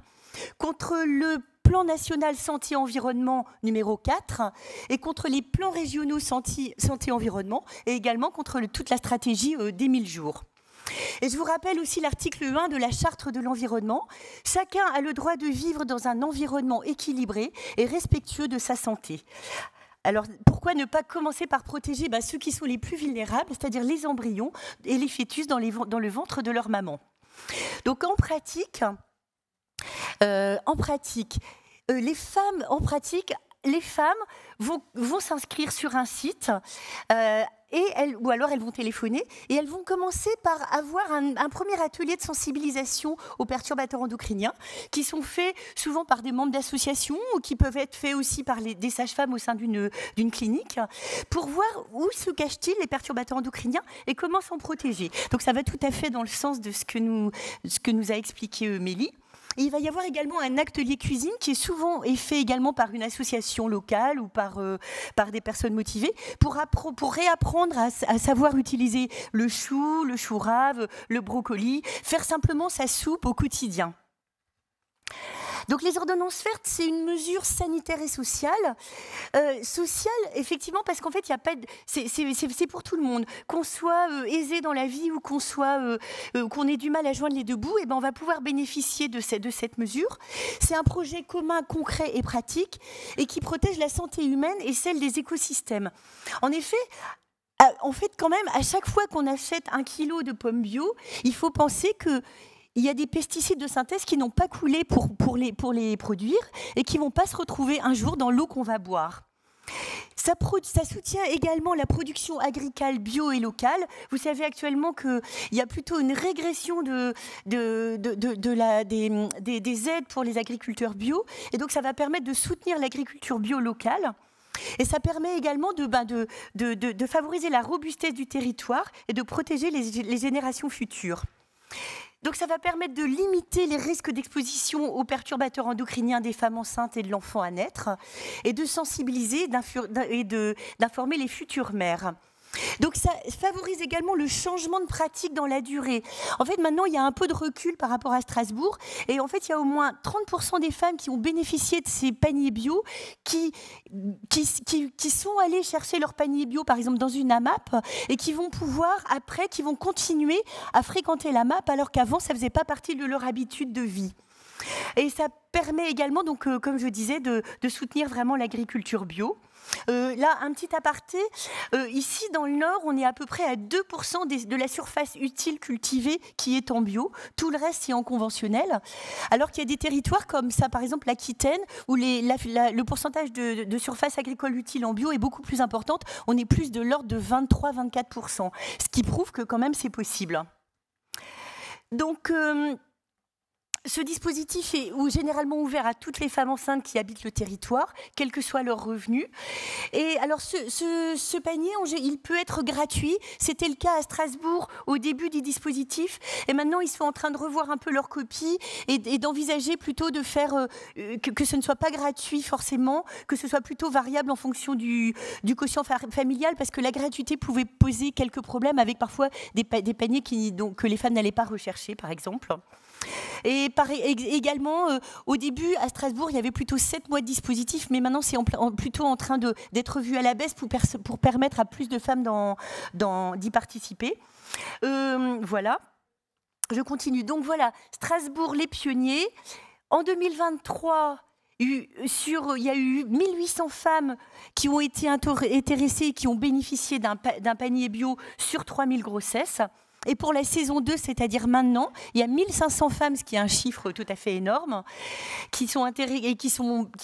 contre le plan national santé-environnement numéro 4, et contre les plans régionaux santé-environnement, et également contre toute la stratégie des 1000 jours. Et je vous rappelle aussi l'article 1 de la Charte de l'environnement. Chacun a le droit de vivre dans un environnement équilibré et respectueux de sa santé. Alors, pourquoi ne pas commencer par protéger ceux qui sont les plus vulnérables, c'est-à-dire les embryons et les fœtus dans le ventre de leur maman. Donc, en pratique, les femmes vont s'inscrire sur un site ou alors elles vont téléphoner et elles vont commencer par avoir un premier atelier de sensibilisation aux perturbateurs endocriniens qui sont faits souvent par des membres d'associations ou qui peuvent être faits aussi par des sages-femmes au sein d'une clinique pour voir où se cachent-ils les perturbateurs endocriniens et comment s'en protéger. Donc ça va tout à fait dans le sens de ce que nous a expliqué Mélie. Et il va y avoir également un atelier cuisine qui est souvent fait également par une association locale ou par des personnes motivées pour réapprendre à savoir utiliser le chou rave, le brocoli, faire simplement sa soupe au quotidien. Donc les ordonnances vertes, c'est une mesure sanitaire et sociale. Sociale, effectivement, parce qu'en fait, c'est pour tout le monde. Qu'on soit aisé dans la vie ou qu'on ait du mal à joindre les deux bouts, on va pouvoir bénéficier de cette mesure. C'est un projet commun, concret et pratique et qui protège la santé humaine et celle des écosystèmes. En effet, quand même, à chaque fois qu'on achète 1 kilo de pommes bio, il faut penser que il y a des pesticides de synthèse qui n'ont pas coulé pour les produire et qui ne vont pas se retrouver un jour dans l'eau qu'on va boire. Ça soutient également la production agricole bio et locale. Vous savez actuellement qu'il y a plutôt une régression des aides pour les agriculteurs bio. Et donc ça va permettre de soutenir l'agriculture bio locale. Et ça permet également de favoriser la robustesse du territoire et de protéger les générations futures. Donc ça va permettre de limiter les risques d'exposition aux perturbateurs endocriniens des femmes enceintes et de l'enfant à naître et de sensibiliser et d'informer les futures mères. Donc ça favorise également le changement de pratique dans la durée. En fait, maintenant, il y a un peu de recul par rapport à Strasbourg. Et en fait, il y a au moins 30% des femmes qui ont bénéficié de ces paniers bio qui sont allées chercher leur panier bio, par exemple, dans une AMAP et qui vont pouvoir, après, qui vont continuer à fréquenter l'AMAP alors qu'avant, ça ne faisait pas partie de leur habitude de vie. Et ça permet également, donc, comme je disais, de soutenir vraiment l'agriculture bio. Là, un petit aparté, ici dans le Nord, on est à peu près à 2% de la surface utile cultivée qui est en bio. Tout le reste, c'est en conventionnel. Alors qu'il y a des territoires comme ça, par exemple l'Aquitaine, où le pourcentage de surface agricole utile en bio est beaucoup plus importante. On est plus de l'ordre de 23-24%, ce qui prouve que quand même c'est possible. Donc, ce dispositif est généralement ouvert à toutes les femmes enceintes qui habitent le territoire, quels que soient leurs revenus. Et alors, ce panier, il peut être gratuit. C'était le cas à Strasbourg au début du dispositif. Et maintenant, ils sont en train de revoir un peu leur copie et d'envisager plutôt de faire que ce ne soit pas gratuit forcément, que ce soit plutôt variable en fonction du quotient familial, parce que la gratuité pouvait poser quelques problèmes avec parfois des paniers que les femmes n'allaient pas rechercher, par exemple. Et également, au début, à Strasbourg, il y avait plutôt 7 mois de dispositif, mais maintenant, c'est plutôt en train d'être vu à la baisse pour permettre à plus de femmes d'y participer. Voilà. Je continue. Donc voilà, Strasbourg, les pionniers. En 2023, il y a eu 1800 femmes qui ont été intéressées et qui ont bénéficié d'un panier bio sur 3000 grossesses. Et pour la saison 2, c'est-à-dire maintenant, il y a 1500 femmes, ce qui est un chiffre tout à fait énorme, qui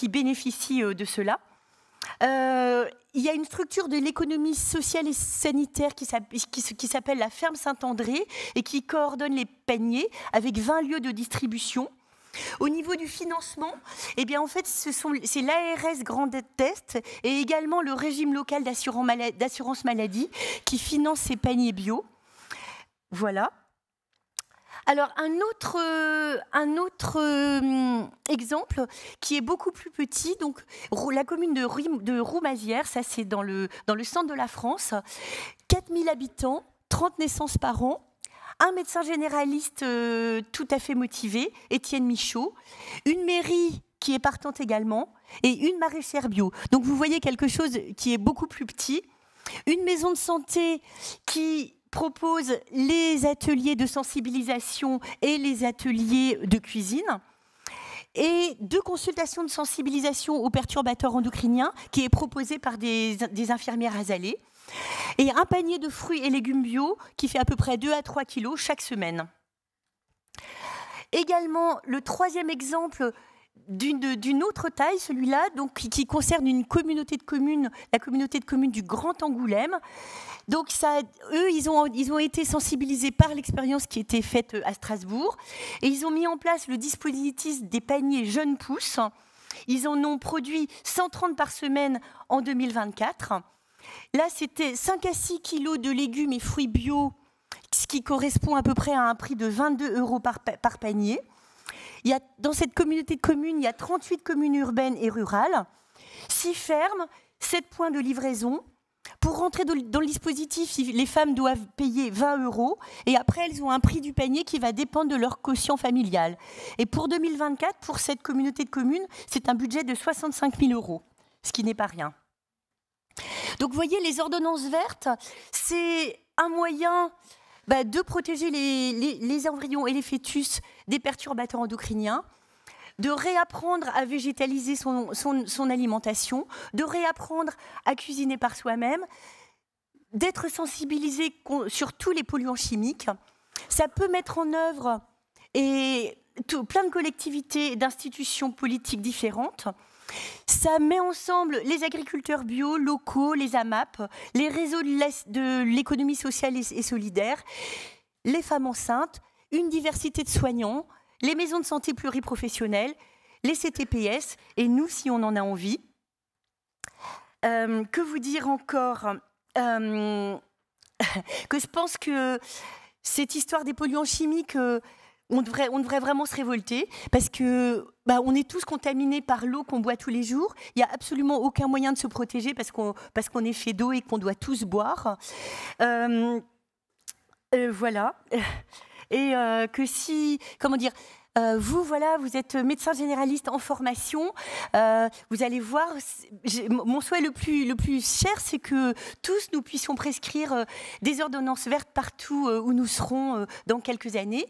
bénéficient de cela. Il y a une structure de l'économie sociale et sanitaire qui s'appelle la Ferme Saint-André et qui coordonne les paniers avec 20 lieux de distribution. Au niveau du financement, eh bien en fait, c'est l'ARS Grand Est et également le régime local d'assurance maladie qui finance ces paniers bio. Voilà. Alors, un autre exemple qui est beaucoup plus petit, donc la commune de Roumazières, ça c'est dans le centre de la France, 4000 habitants, 30 naissances par an, un médecin généraliste tout à fait motivé, Étienne Michaud, une mairie qui est partante également, et une maraîchère bio. Donc vous voyez quelque chose qui est beaucoup plus petit, une maison de santé qui propose les ateliers de sensibilisation et les ateliers de cuisine, et 2 consultations de sensibilisation aux perturbateurs endocriniens qui est proposé par des infirmières azalées, et un panier de fruits et légumes bio qui fait à peu près 2 à 3 kilos chaque semaine. Également, le 3e exemple d'une autre taille, celui-là, donc qui concerne une communauté de communes, la communauté de communes du Grand Angoulême. Donc eux, ils ont été sensibilisés par l'expérience qui était faite à Strasbourg, et ils ont mis en place le dispositif des paniers jeunes pousses. Ils en ont produit 130 par semaine en 2024. Là, c'était 5 à 6 kilos de légumes et fruits bio, ce qui correspond à peu près à un prix de 22 € par panier. Dans cette communauté de communes, il y a 38 communes urbaines et rurales, 6 fermes, 7 points de livraison. Pour rentrer dans le dispositif, les femmes doivent payer 20 € et après, elles ont un prix du panier qui va dépendre de leur quotient familial. Et pour 2024, pour cette communauté de communes, c'est un budget de 65 000 €, ce qui n'est pas rien. Donc, vous voyez, les ordonnances vertes, c'est un moyen de protéger les embryons et les fœtus des perturbateurs endocriniens, de réapprendre à végétaliser son alimentation, de réapprendre à cuisiner par soi-même, d'être sensibilisé sur tous les polluants chimiques. Ça peut mettre en œuvre plein de collectivités et d'institutions politiques différentes. Ça met ensemble les agriculteurs bio, locaux, les AMAP, les réseaux de l'économie sociale et solidaire, les femmes enceintes, une diversité de soignants, les maisons de santé pluriprofessionnelles, les CTPS, et nous, si on en a envie. Que vous dire encore que je pense que cette histoire des polluants chimiques, on devrait vraiment se révolter parce que on est tous contaminés par l'eau qu'on boit tous les jours. Il n'y a absolument aucun moyen de se protéger parce qu'on est fait d'eau et qu'on doit tous boire. Voilà. Et que si, comment dire, vous êtes médecin généraliste en formation. Vous allez voir, mon souhait le plus cher, c'est que tous nous puissions prescrire des ordonnances vertes partout où nous serons dans quelques années.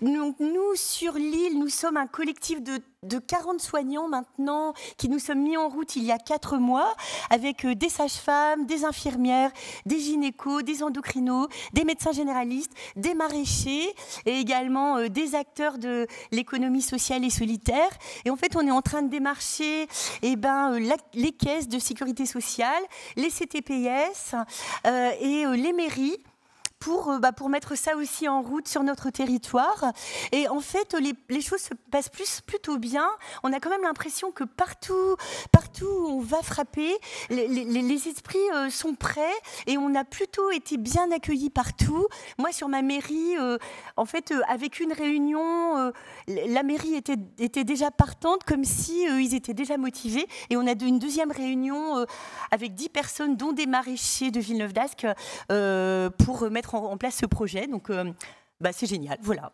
Donc, nous, sur l'île, nous sommes un collectif de 40 soignants maintenant qui nous sommes mis en route il y a 4 mois avec des sages-femmes, des infirmières, des gynécos, des endocrinos, des médecins généralistes, des maraîchers et également des acteurs de l'économie sociale et solitaire. Et en fait, on est en train de démarcher les caisses de sécurité sociale, les CTPS et les mairies pour mettre ça aussi en route sur notre territoire. Et en fait, les choses se passent plutôt bien. On a quand même l'impression que partout où on va frapper, les esprits sont prêts et on a plutôt été bien accueillis partout. Moi, sur ma mairie, en fait, avec une réunion, la mairie était déjà partante, comme si ils étaient déjà motivés. Et on a une deuxième réunion avec 10 personnes, dont des maraîchers de Villeneuve-d'Ascq, pour mettre en place ce projet. Donc, c'est génial. Voilà.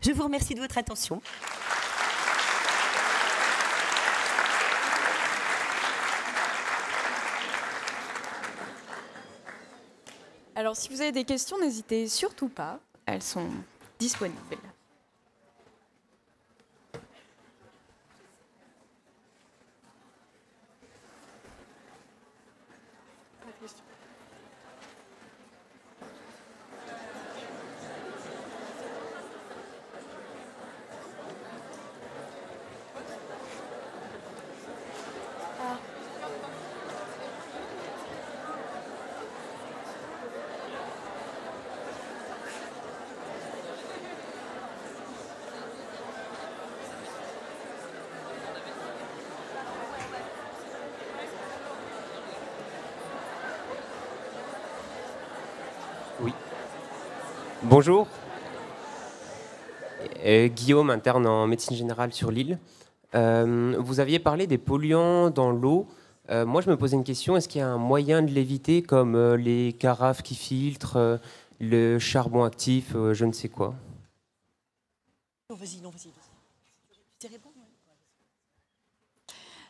Je vous remercie de votre attention. Alors, si vous avez des questions, n'hésitez surtout pas. Elles sont disponibles. Oui. Bonjour. Guillaume, interne en médecine générale sur l'île. Vous aviez parlé des polluants dans l'eau. Moi, je me posais une question. Est-ce qu'il y a un moyen de l'éviter, comme les carafes qui filtrent, le charbon actif, je ne sais quoi? Non, vas-y. C'est répondre.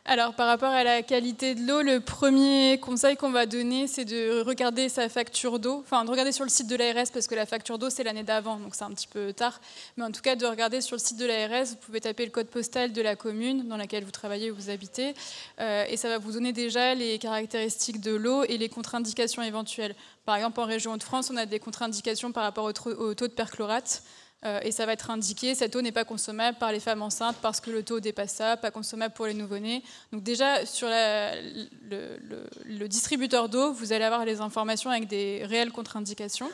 Alors, par rapport à la qualité de l'eau, le premier conseil qu'on va donner, c'est de regarder sa facture d'eau, enfin de regarder sur le site de l'ARS, parce que la facture d'eau, c'est l'année d'avant, donc c'est un petit peu tard. Mais en tout cas, de regarder sur le site de l'ARS, vous pouvez taper le code postal de la commune dans laquelle vous travaillez ou vous habitez, et ça va vous donner déjà les caractéristiques de l'eau et les contre-indications éventuelles. Par exemple, en région Hauts-de-France, on a des contre-indications par rapport au taux de perchlorate. Et ça va être indiqué, cette eau n'est pas consommable par les femmes enceintes parce que le taux dépasse ça, pas consommable pour les nouveau-nés. Donc déjà, sur le distributeur d'eau, vous allez avoir les informations avec des réelles contre-indications.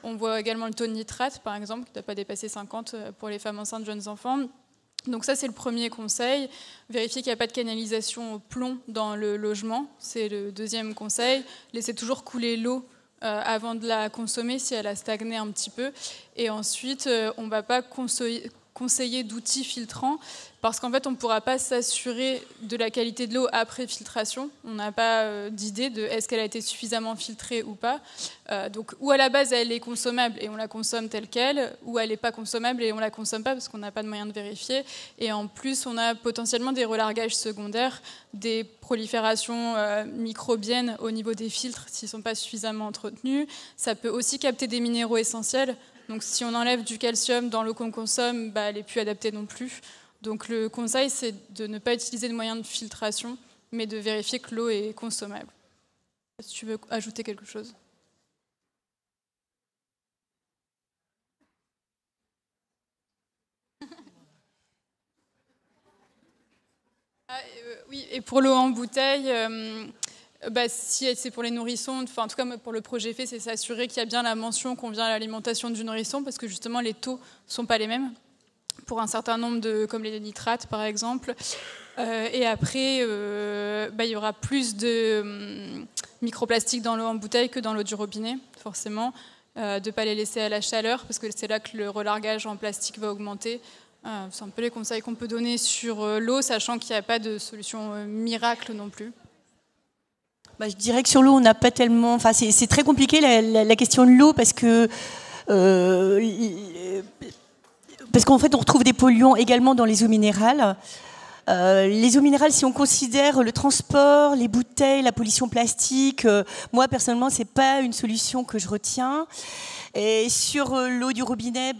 On voit également le taux de nitrate, par exemple, qui ne doit pas dépasser 50 pour les femmes enceintes, jeunes enfants. Donc ça, c'est le premier conseil. Vérifier qu'il n'y a pas de canalisation au plomb dans le logement. C'est le deuxième conseil. Laissez toujours couler l'eau avant de la consommer si elle a stagné un petit peu. Et ensuite, on ne va pas conseiller d'outils filtrants parce qu'en fait, on ne pourra pas s'assurer de la qualité de l'eau après filtration. On n'a pas d'idée de est-ce qu'elle a été suffisamment filtrée ou pas. Donc, ou à la base, elle est consommable et on la consomme telle qu'elle, ou elle n'est pas consommable et on ne la consomme pas parce qu'on n'a pas de moyen de vérifier. Et en plus, on a potentiellement des relargages secondaires, des proliférations microbiennes au niveau des filtres s'ils ne sont pas suffisamment entretenus. Ça peut aussi capter des minéraux essentiels. Donc si on enlève du calcium dans l'eau qu'on consomme, elle n'est plus adaptée non plus. Donc le conseil, c'est de ne pas utiliser de moyens de filtration, mais de vérifier que l'eau est consommable. Si tu veux ajouter quelque chose. Oui, et pour l'eau en bouteille... si c'est pour les nourrissons, en tout cas pour le projet fait, c'est s'assurer qu'il y a bien la mention qu'on vient à l'alimentation du nourrisson, parce que justement les taux ne sont pas les mêmes pour un certain nombre comme les nitrates par exemple. Et après, il y aura plus de microplastiques dans l'eau en bouteille que dans l'eau du robinet, forcément. de ne pas les laisser à la chaleur, parce que c'est là que le relargage en plastique va augmenter. C'est un peu les conseils qu'on peut donner sur l'eau, sachant qu'il n'y a pas de solution miracle non plus. Je dirais que sur l'eau, on n'a pas tellement... Enfin, c'est très compliqué la question de l'eau parce qu'en fait, on retrouve des polluants également dans les eaux minérales. Les eaux minérales, si on considère le transport, les bouteilles, la pollution plastique, moi personnellement, c'est pas une solution que je retiens. Et sur l'eau du robinet,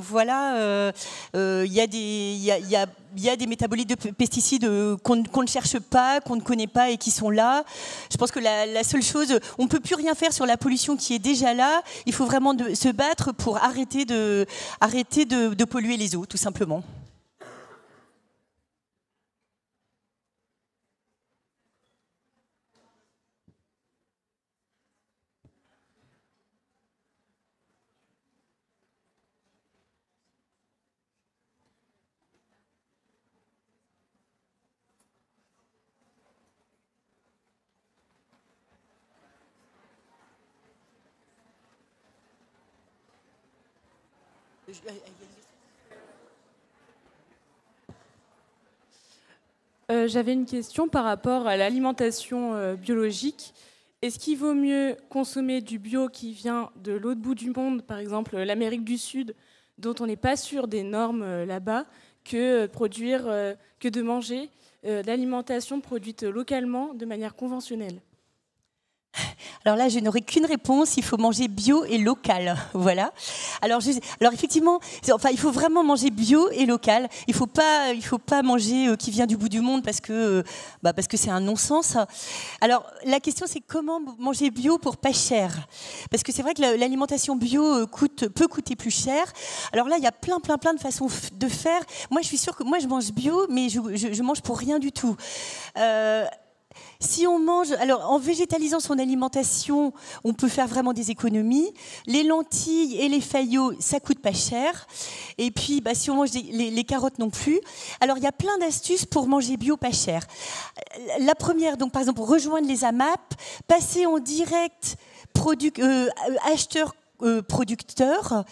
voilà, il y a des métabolites de pesticides qu'on ne cherche pas, qu'on ne connaît pas et qui sont là. Je pense que la seule chose, on ne peut plus rien faire sur la pollution qui est déjà là. Il faut vraiment se battre pour arrêter de polluer les eaux, tout simplement. J'avais une question par rapport à l'alimentation biologique. Est-ce qu'il vaut mieux consommer du bio qui vient de l'autre bout du monde, par exemple l'Amérique du Sud, dont on n'est pas sûr des normes là-bas, que de manger l'alimentation produite localement de manière conventionnelle ? Alors là, je n'aurai qu'une réponse, il faut manger bio et local. Voilà. Alors effectivement, il faut vraiment manger bio et local. Il faut pas manger qui vient du bout du monde parce que c'est un non-sens. Alors la question, c'est comment manger bio pour pas cher ? Parce que c'est vrai que l'alimentation bio peut coûter plus cher. Alors là, il y a plein de façons de faire. Moi, je suis sûre que moi je mange bio, mais je mange pour rien du tout. Si on mange, alors en végétalisant son alimentation, on peut faire vraiment des économies. Les lentilles et les faillots, ça coûte pas cher. Et puis, si on mange les carottes non plus. Alors, il y a plein d'astuces pour manger bio pas cher. La première, donc par exemple, rejoindre les AMAP, passer en direct acheteur producteurs,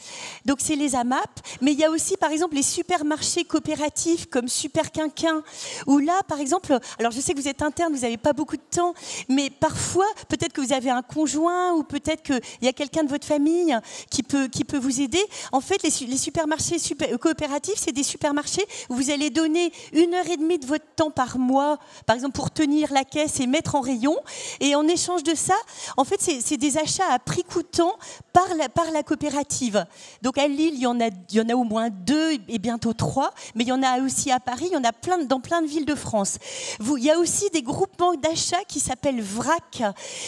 donc c'est les AMAP, mais il y a aussi par exemple les supermarchés coopératifs comme Super Quinquin, où là par exemple, alors je sais que vous êtes interne, vous n'avez pas beaucoup de temps, mais parfois peut-être que vous avez un conjoint ou peut-être qu'il y a quelqu'un de votre famille qui peut vous aider. En fait, les supermarchés coopératifs, c'est des supermarchés où vous allez donner 1h30 de votre temps par mois, par exemple pour tenir la caisse et mettre en rayon, et en échange de ça, en fait c'est des achats à prix coûtant par la coopérative. Donc à Lille, il y en a au moins 2 et bientôt 3, mais il y en a aussi à Paris, il y en a dans plein de villes de France. Il y a aussi des groupements d'achat qui s'appellent VRAC.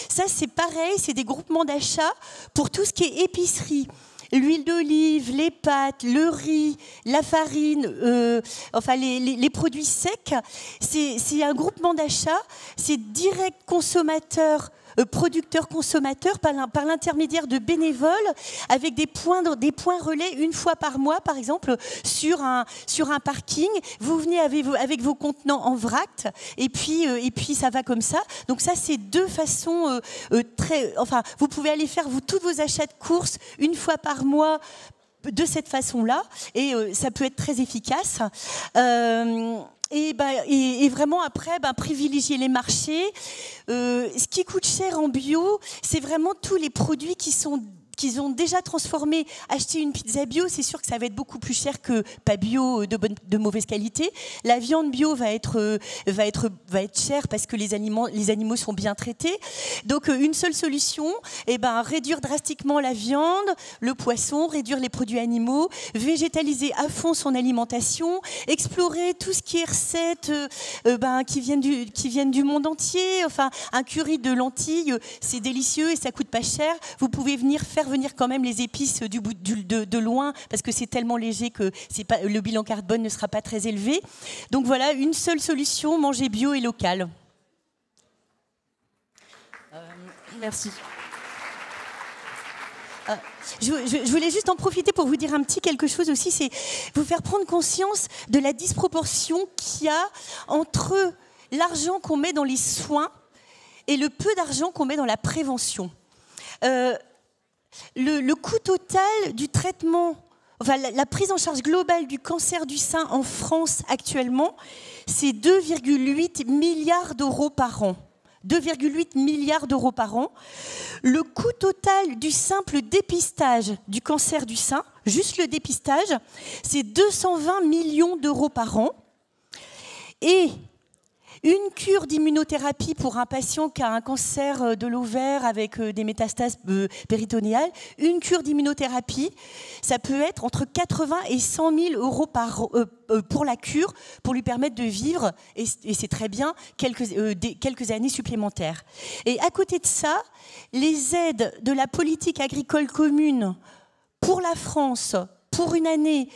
Ça, c'est pareil, c'est des groupements d'achat pour tout ce qui est épicerie. L'huile d'olive, les pâtes, le riz, la farine, les produits secs, c'est un groupement d'achat, c'est direct consommateur, producteurs-consommateurs par l'intermédiaire de bénévoles avec des points relais une fois par mois, par exemple, sur un parking. Vous venez avec vos contenants en vrac et puis ça va comme ça. Donc ça, c'est 2 façons vous pouvez aller faire tous vos achats de courses une fois par mois de cette façon-là et ça peut être très efficace. Et vraiment après, privilégier les marchés. Ce qui coûte cher en bio, c'est vraiment tous les produits qu'ils ont déjà transformés. Acheter une pizza bio, c'est sûr que ça va être beaucoup plus cher que pas bio de mauvaise qualité. La viande bio va être chère parce que les animaux sont bien traités. Donc une seule solution, réduire drastiquement la viande, le poisson, réduire les produits animaux, végétaliser à fond son alimentation, explorer tout ce qui est recettes qui viennent du monde entier. Enfin, un curry de lentilles, c'est délicieux et ça coûte pas cher. Vous pouvez faire venir quand même les épices de loin parce que c'est tellement léger que le bilan carbone ne sera pas très élevé. Donc voilà, une seule solution, manger bio et local. Merci. Je voulais juste en profiter pour vous dire un petit quelque chose aussi, c'est vous faire prendre conscience de la disproportion qu'il y a entre l'argent qu'on met dans les soins et le peu d'argent qu'on met dans la prévention. le coût total du traitement, enfin la prise en charge globale du cancer du sein en France actuellement, c'est 2,8 milliards d'euros par an. 2,8 milliards d'euros par an. Le coût total du simple dépistage du cancer du sein, juste le dépistage, c'est 220 millions d'euros par an. Et une cure d'immunothérapie pour un patient qui a un cancer de l'ovaire avec des métastases péritonéales, une cure d'immunothérapie, ça peut être entre 80 et 100 000 euros pour la cure, pour lui permettre de vivre, et c'est très bien, quelques années supplémentaires. Et à côté de ça, les aides de la politique agricole commune pour la France, pour une année,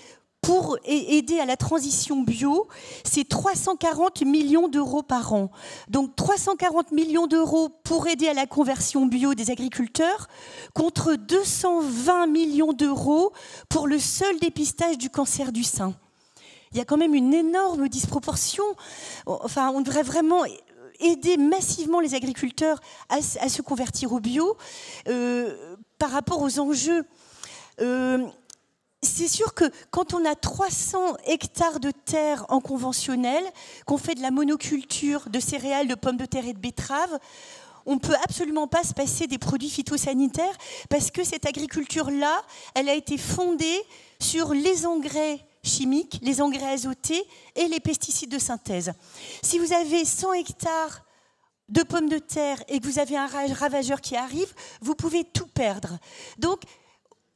pour aider à la transition bio, c'est 340 millions d'euros par an. Donc 340 millions d'euros pour aider à la conversion bio des agriculteurs, contre 220 millions d'euros pour le seul dépistage du cancer du sein. Il y a quand même une énorme disproportion. Enfin, on devrait vraiment aider massivement les agriculteurs à se convertir au bio par rapport aux enjeux. C'est sûr que quand on a 300 hectares de terre en conventionnel, qu'on fait de la monoculture de céréales, de pommes de terre et de betteraves, on ne peut absolument pas se passer des produits phytosanitaires parce que cette agriculture-là, elle a été fondée sur les engrais chimiques, les engrais azotés et les pesticides de synthèse. Si vous avez 100 hectares de pommes de terre et que vous avez un ravageur qui arrive, vous pouvez tout perdre. Donc,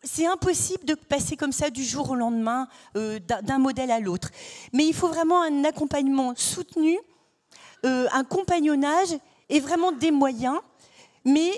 c'est impossible de passer comme ça du jour au lendemain d'un modèle à l'autre. Mais il faut vraiment un accompagnement soutenu, un compagnonnage et vraiment des moyens. Mais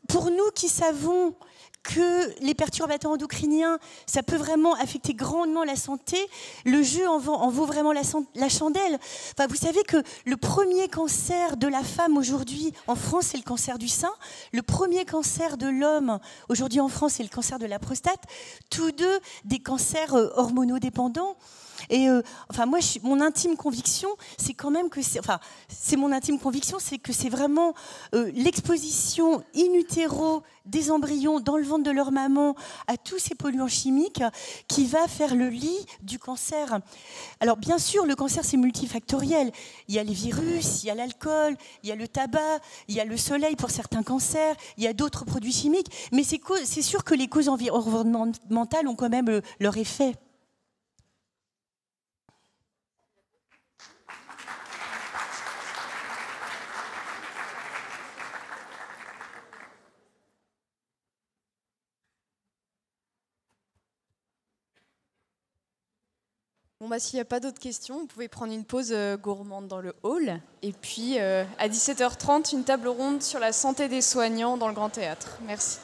pour nous qui savons que les perturbateurs endocriniens, ça peut vraiment affecter grandement la santé, le jeu en vaut vraiment la chandelle. Enfin, vous savez que le premier cancer de la femme aujourd'hui en France, c'est le cancer du sein. Le premier cancer de l'homme aujourd'hui en France, c'est le cancer de la prostate. Tous deux des cancers hormonodépendants. Et enfin, moi, mon intime conviction, c'est quand même que c'est vraiment l'exposition in utero des embryons dans le ventre de leur maman à tous ces polluants chimiques qui va faire le lit du cancer. Alors, bien sûr, le cancer, c'est multifactoriel. Il y a les virus, il y a l'alcool, il y a le tabac, il y a le soleil pour certains cancers, il y a d'autres produits chimiques. Mais c'est sûr que les causes environnementales ont quand même leur effet. Bon, bah, s'il n'y a pas d'autres questions, vous pouvez prendre une pause gourmande dans le hall. Et puis, à 17h30, une table ronde sur la santé des soignants dans le Grand Théâtre. Merci.